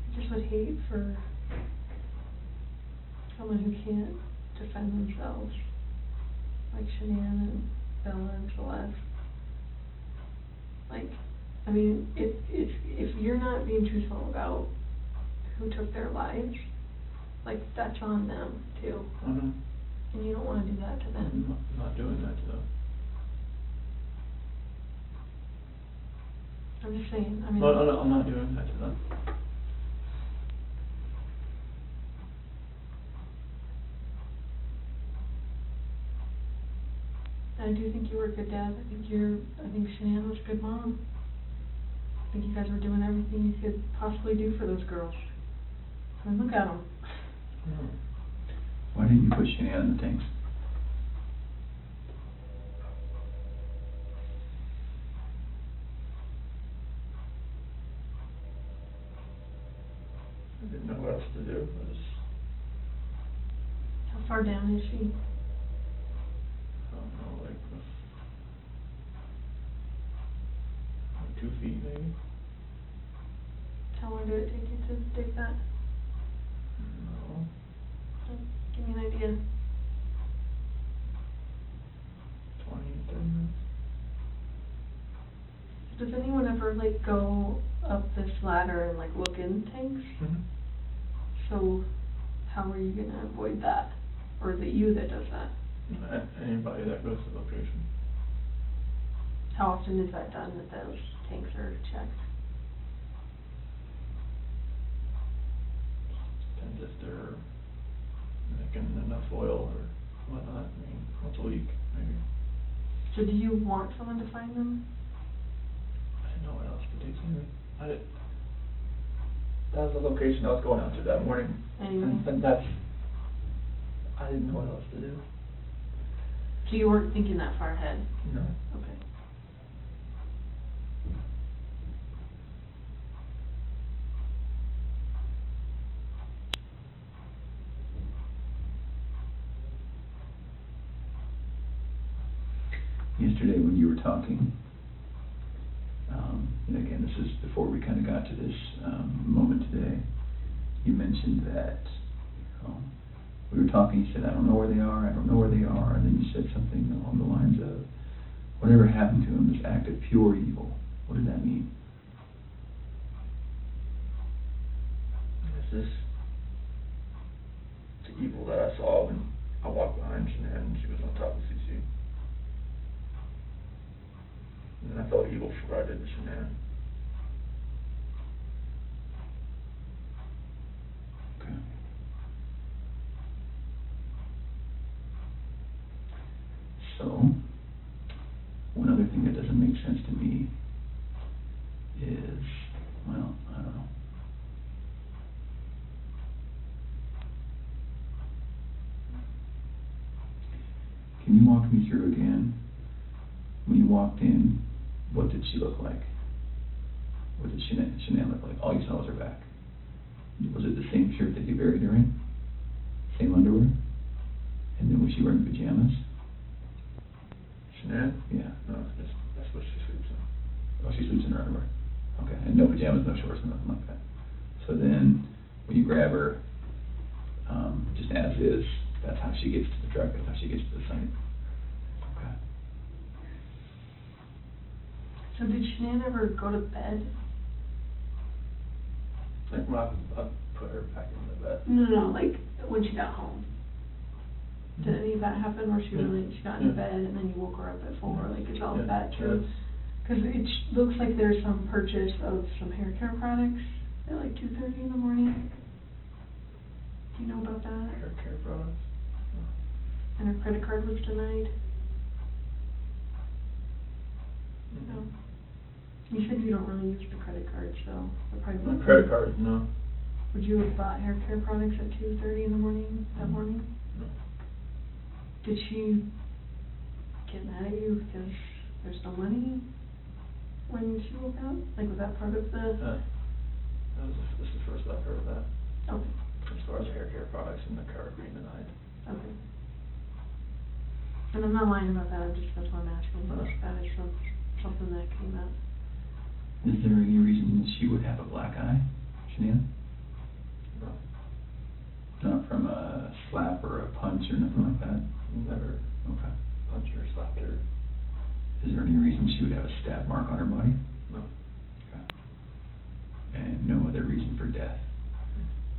I just would hate for someone who can't defend themselves, like Shanann and Bella and Celeste. Like, if you're not being truthful about who took their lives, like, that's on them too, I know. and you don't want to do that to them. I'm not doing that to them. I'm just saying, No, I'm not doing that to them. I do think you were a good dad. I think Shanann was a good mom. I think you guys were doing everything you could possibly do for those girls. I mean, look at them. Why didn't you put Shanann in the tanks? I didn't know what else to do. How far down is she? I don't know, like 2 feet maybe. How long did it take you to dig that? No. Give me an idea. 20, 30 minutes. Does anyone ever, like, go up this ladder and, like, look in tanks? Mm-hmm. So, how are you gonna avoid that? Or is it you that does that? Anybody that goes to the location. How often is that done, that those tanks are checked? Depends if they're making enough oil or whatnot. Once a week, maybe. So do you want someone to find them? I didn't know what else to do. That was the location I was going out to that morning. Anyway. And I didn't know what else to do. So you weren't thinking that far ahead? No. Okay. Yesterday when you were talking, and again, this is before we kind of got to this moment today, you mentioned that, we were talking, you said, I don't know where they are, and then you said something along the lines of, whatever happened to them, this act of pure evil. What did that mean? This is the evil that I saw when I walked behind Shanann and she was on top of CC. And I felt evil for what I did to Shanann. Okay. So, one other thing that doesn't make sense to me is, well, I don't know. Can you walk me through again, when you walked in, what did she look like? What did Shanann look like? All you saw was her back. Was it the same shirt that you buried her in? Same underwear? And then was she wearing pajamas? Shanann? Yeah. No, that's what she sleeps in. Oh, she sleeps in her underwear. Okay, and no pajamas, no shorts, nothing like that. So then, when you grab her, just as is, that's how she gets to the truck, that's how she gets to the site. Okay. So did Shanann ever go to bed? Like when I put her back in the bed. No, like when she got home. Did any of that happen where she got into bed and then you woke her up at 4? Like, is all of that true? Because it looks like there's some purchase of some hair care products at like 2:30 in the morning. Do you know about that? Hair care products? And her credit card was denied? No. You said you don't really use the credit card, so it probably My wouldn't. credit card, no. Would you have bought hair care products at 2:30 in the morning, that morning? No. Did she get mad at you because there's no money when she woke up? Like, was that part of the... This is the first I've heard of that. Okay, As far as hair care products and the card being denied. okay. And I'm not lying about that, that's why I'm asking. That is something that came up. Is there any reason she would have a black eye, Shanann? No. Not from a slap or a punch or nothing like that? Never Okay. punched her, slapped her. Is there any reason she would have a stab mark on her body? No. Okay. And no other reason for death?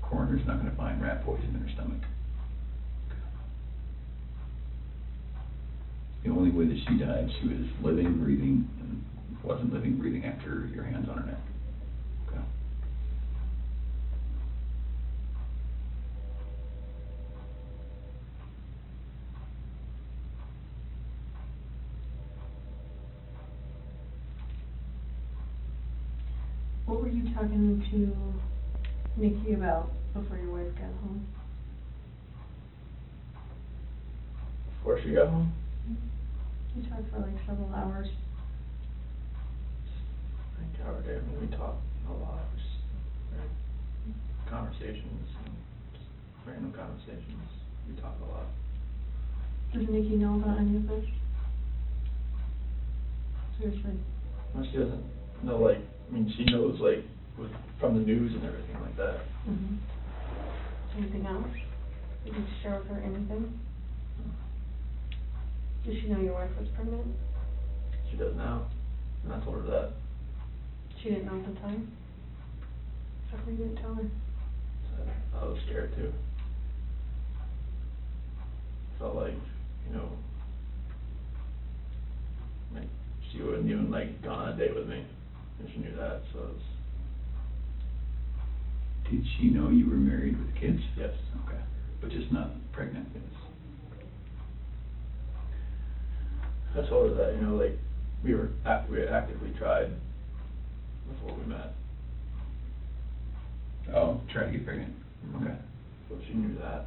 Coroner's not gonna find rat poison in her stomach? Okay. The only way that she died, she was living, breathing, and wasn't living, breathing after your hands on her neck? Okay. What were you talking to Nikki about before your wife got home? Before she got home? You talked for like several hours. I think our day, we talked a lot, just conversations, and just random conversations. We talked a lot. Does Nikki know about any of this? Seriously? Well, she doesn't know, like, I mean, she knows, like, from the news and everything like that. Anything else? Did you share with her anything? Did she know your wife was pregnant? She does now, and I told her that. She didn't know at the time? How come you didn't tell her? So I was scared too. Felt like, you know, like she wouldn't even like gone on a date with me if she knew that, so it's... Did she know you were married with kids? Yes. Okay, but just not pregnant? Yes. I told her that, you know, like, we had actively tried before we met. Oh, try to get pregnant? Okay. So she knew that.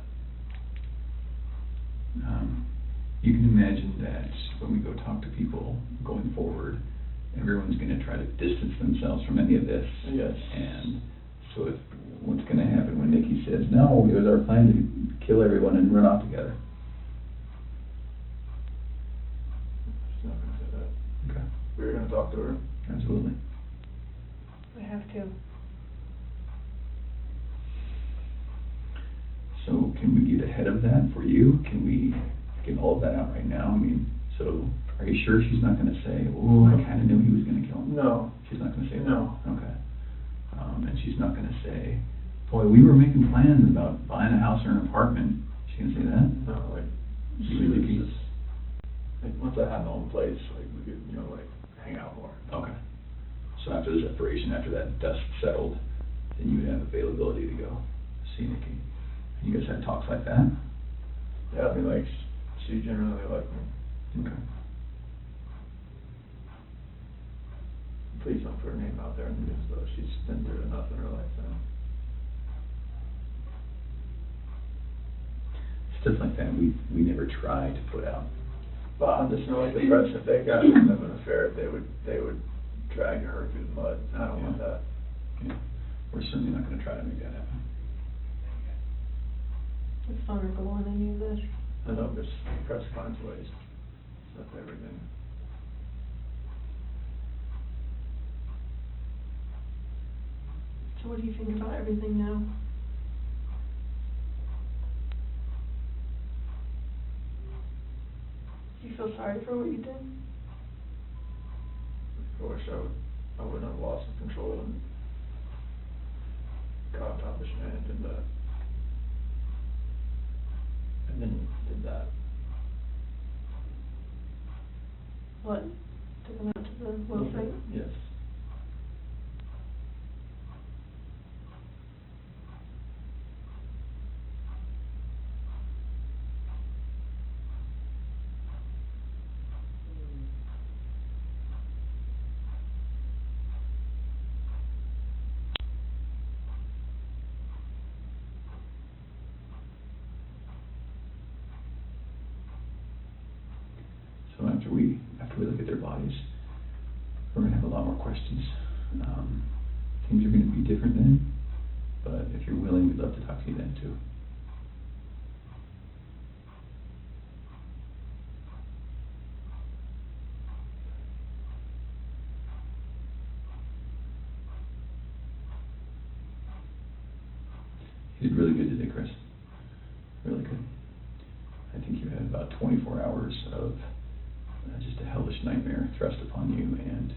You can imagine that when we go talk to people going forward, everyone's gonna try to distance themselves from any of this. Yes. And so if, what's gonna happen when Nikki says, no, it was our plan to kill everyone and run off together? She's not gonna say that. Okay. We were gonna talk to her. Absolutely. I have to. So can we get ahead of that for you? Can we get all of that out right now? I mean, so are you sure she's not gonna say, oh, I kinda knew he was gonna kill him? No. She's not gonna say that? No. Okay. And she's not gonna say, boy, we were making plans about buying a house or an apartment. She gonna say that? No, like, She she was was icky? just, like, once I had my own place, like, we could, you know, like, hang out more. Okay. So after the separation, after that dust settled, then you would have availability to go see Nikki. And you guys had talks like that? Yeah, I mean, like, she generally liked me. Okay. Please don't put her name out there in the news, though. She's been through enough in her lifetime. Stuff like that, we never try to put out. But I'm just know, like, the press, if they got them an affair, they would drag her through the mud. I don't want that. Yeah. We're certainly not gonna try to make that happen. It's vulnerable in any of this. I know, but the press finds ways. That's everything. So what do you think about everything now? Do you feel sorry for what you did? I wish I wouldn't have lost control and got on top of Shannon and did that. And then did that. What? Took him out to the well site? Yes. So after we look at their bodies, we're gonna have a lot more questions. Things are gonna be different then, but if you're willing, we'd love to talk to you then too. You did really good today, Chris. Really good. I think you had about 24 hours of just a hellish nightmare thrust upon you, and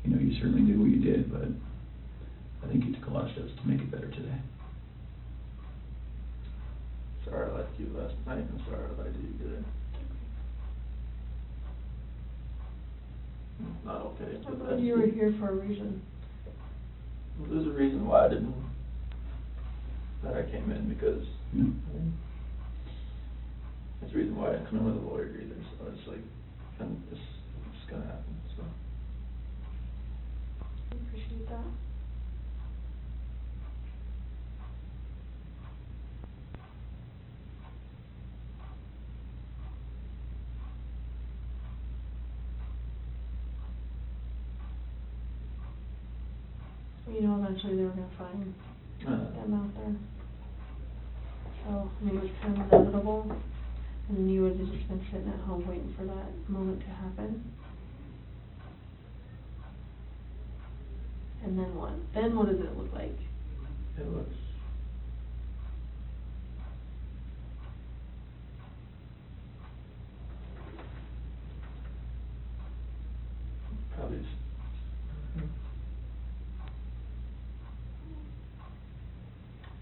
you know, you certainly did what you did, but I think you took a lot of steps to make it better today. Sorry I lied to you last night, and sorry I lied to you today. Not okay. I'm glad you were here for a reason. There's a reason why that I came in, because Yeah. there's a reason why I didn't come in with a lawyer either, so it's like, and it's gonna happen, so. I appreciate that. You know, eventually they were gonna find them out there. So, I mean, it was kind of inevitable, and then you would have just been sitting at home waiting for that moment to happen. And then what? Then what does it look like? It looks probably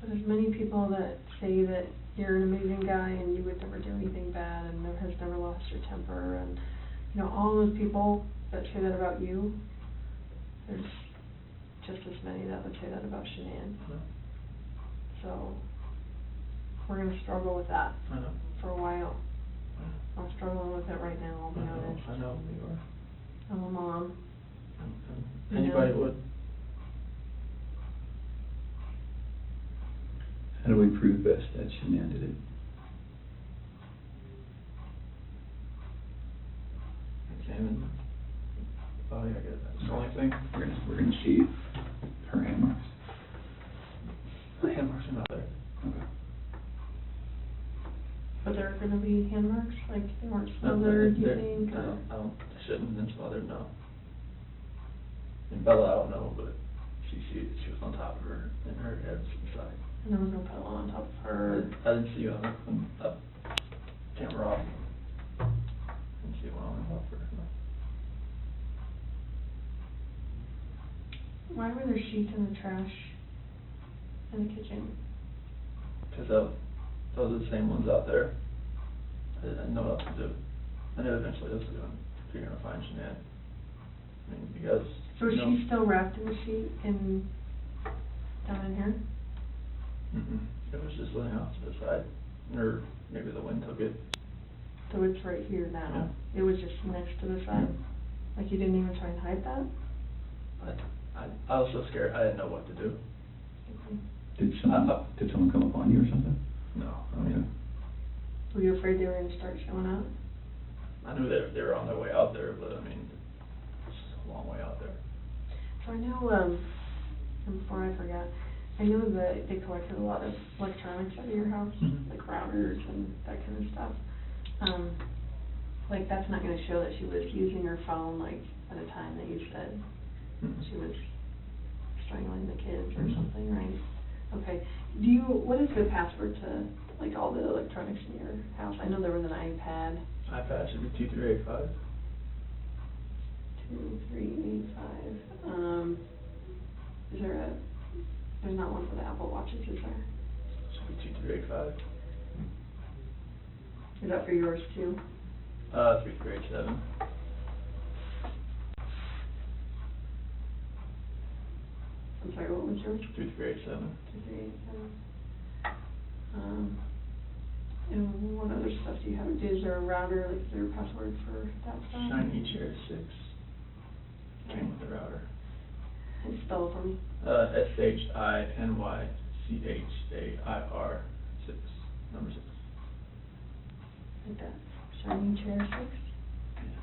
But there's many people that say that you're an amazing guy and you would never do anything bad and never has never lost your temper, and you know, all those people that say that about you, there's just as many that would say that about Shanann. So we're gonna struggle with that I know. for a while. I'm struggling with it right now, I'll be honest. I know you are. I'm a mom. And anybody would. How do we prove best that Shanann did it? Examine the body, I guess, that's the only thing. We're gonna see her hand marks. The hand marks are not there. Okay. But there are gonna be hand marks, like they weren't No, smothered, you they're- think? I don't, shouldn't have been smothered, no. And Bella, I don't know, but she was on top of her, and her head was to the side. And there was no pillow on top of her. I didn't see you on the camera off. Didn't see one on top of her, no. Why were there sheets in the trash in the kitchen? Because of those are the same ones out there. I didn't know what else to do. I knew eventually this was gonna, you're gonna find Shanann. I mean, you guys, So is you know. she still wrapped in the sheet in, down in here? It was just laying off to the side, or maybe the wind took it. So it's right here now? It was just next to the side? Like you didn't even try and hide that? I was so scared, I didn't know what to do. Did someone come up on you or something? No, I mean, Were you afraid they were gonna start showing up? I knew they were on their way out there, but I mean, it's a long way out there. So I know, and before I forget, I know that they collected a lot of electronics out of your house, Mhm. like routers and that kind of stuff. Like that's not gonna show that she was using her phone like at a time that you said she was strangling the kids or something, right? Okay, what is the password to like all the electronics in your house? I know there was an iPad. iPad should be 2385. 2385. Is there there's not one for the Apple Watches, is there? Should be 2385. Is that for yours too? 3387. I'm sorry, what was yours? 3387. 2387. And what other stuff do you have? Is there a router, like, is there a password for that stuff? Shiny Chair 6. Came with the router. And spell it for me. SHINYCHAIR 6. Number 6. Like that. Shiny Chair 6? Yes.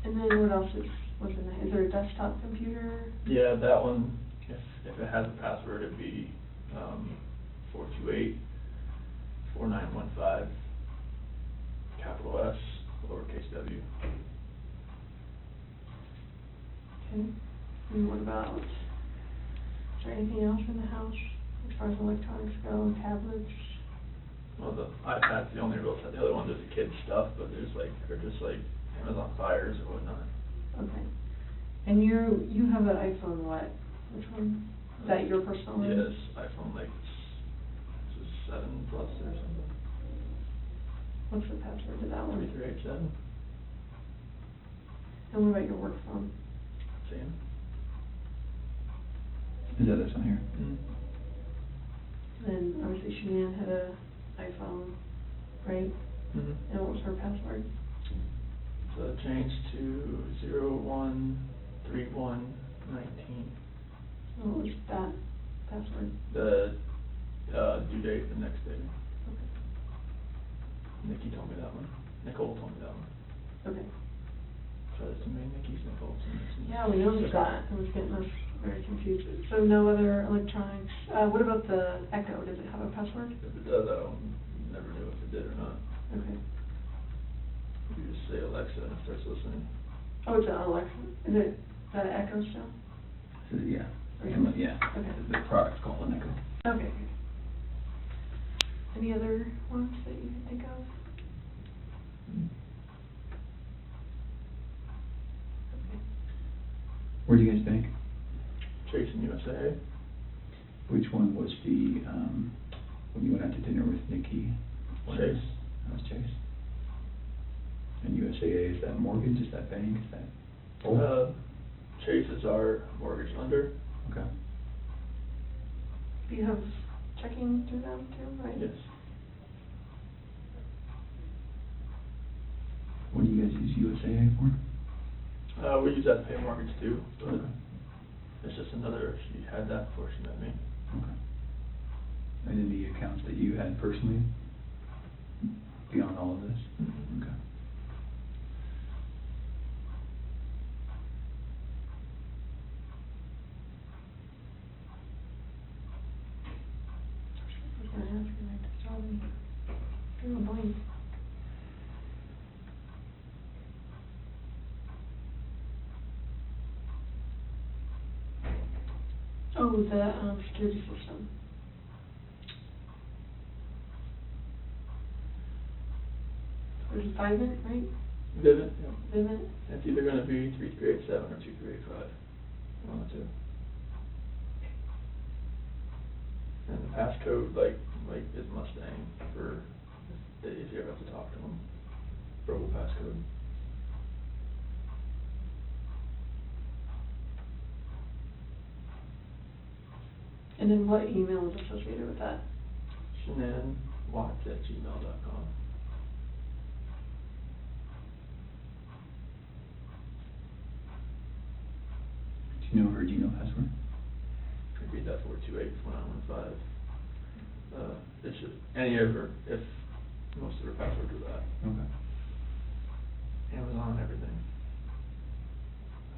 And then what else what's in there? Is there a desktop computer? Yeah, that one, if it has a password, it'd be 428-4915, capital S, lowercase w. Okay. And what about, is there anything else in the house as far as electronics go, tablets? Well, the iPad's the only real set. The other ones are the kids' stuff, but they're just like Amazon Fires or whatnot. Okay. And you have an iPhone what? Which one? Is that your personal one? Yes, iPhone like 7 Plus or something. What's the password to that one? 3387. And what about your work phone? Same. Is that this one here? And obviously Shanann had a iPhone, right? Mm-hmm. And what was her password? So it changed to 013119. And what was that password? The due date the next day. Okay. Nikki told me that one. Nicole told me that one. Okay. So there's too many Nickies, Nicoles. Yeah, we noticed that. It was getting us very confused. So no other electronics. What about the Echo? Does it have a password? If it does, I don't never knew if it did or not. Okay. You just say Alexa and it starts listening. Oh, it's an Alexa. Is it that Echo still? Yeah. Okay. Yeah. Okay. The product's called an Echo. Okay. Any other ones that you can think of? Okay. Where do you guys bank? Chase in USA. Which one was the, when you went out to dinner with Nikki? Chase. That was Chase. And USAA, is that mortgage, is that bank, is that both? Chase is our mortgage lender. Okay. Do you have checking through them too, right? Yes. What do you guys use USAA for? We use that to pay mortgage too, but Okay. it's just another, she had that before she met me. Okay. And then the accounts that you had personally, beyond all of this? Okay. I was gonna ask you, I just saw them. You're a blank. Oh, the security system. There's Vivint, right? Vivint, yeah. Vivint. It's either gonna be 3387 or 2385. One of the two. And the passcode, like, like his Mustang for if you ever have to talk to him. Verbal passcode. And then what email is associated with that? ShenanWatts@gmail.com. Do you know her Gmail password? Could read that 428-1915. It's just any of her, if most of her passwords are that. Okay. Amazon, everything.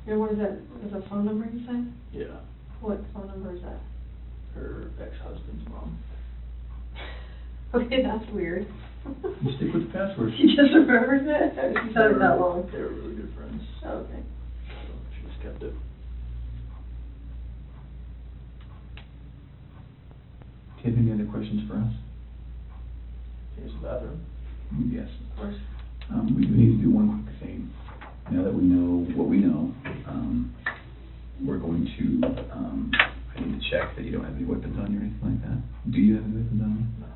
And what is that, is a phone number you said? Yeah. What phone number is that? Her ex-husband's mom. Okay, that's weird. You stick with the password. She just remembers it? Or she's had it that long? They were really good friends. Oh, okay. So she just kept it. Do you have any other questions for us? Use the bathroom. Yes. Of course. We need to do one quick thing. Now that we know what we know, we're going to, I need to check that you don't have any weapons on you or anything like that. Do you have any weapons on you? No.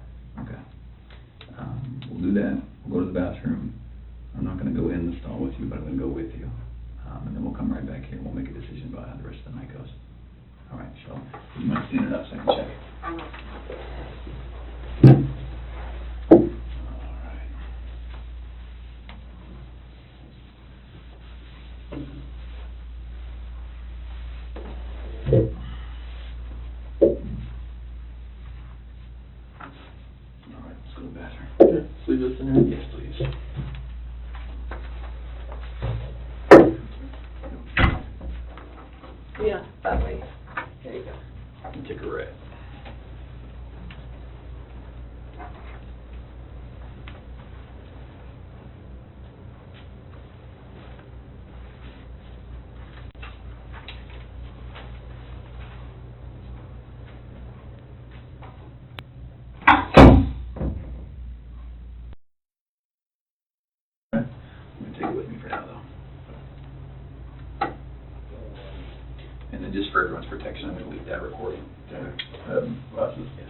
Okay. We'll do that. We'll go to the bathroom. I'm not gonna go in the stall with you, but I'm gonna go with you. And then we'll come right back here and we'll make a decision about how the rest of the night goes. All right, so you might stand it up so I can check. All right. All right, let's go to the bathroom. Okay, let's leave this in here. Yes, please. Yeah, that way. There you go. Take a red. I'm gonna take it with me for now, though. And then just for everyone's protection, I'm gonna leave that recording. Glasses. Yes.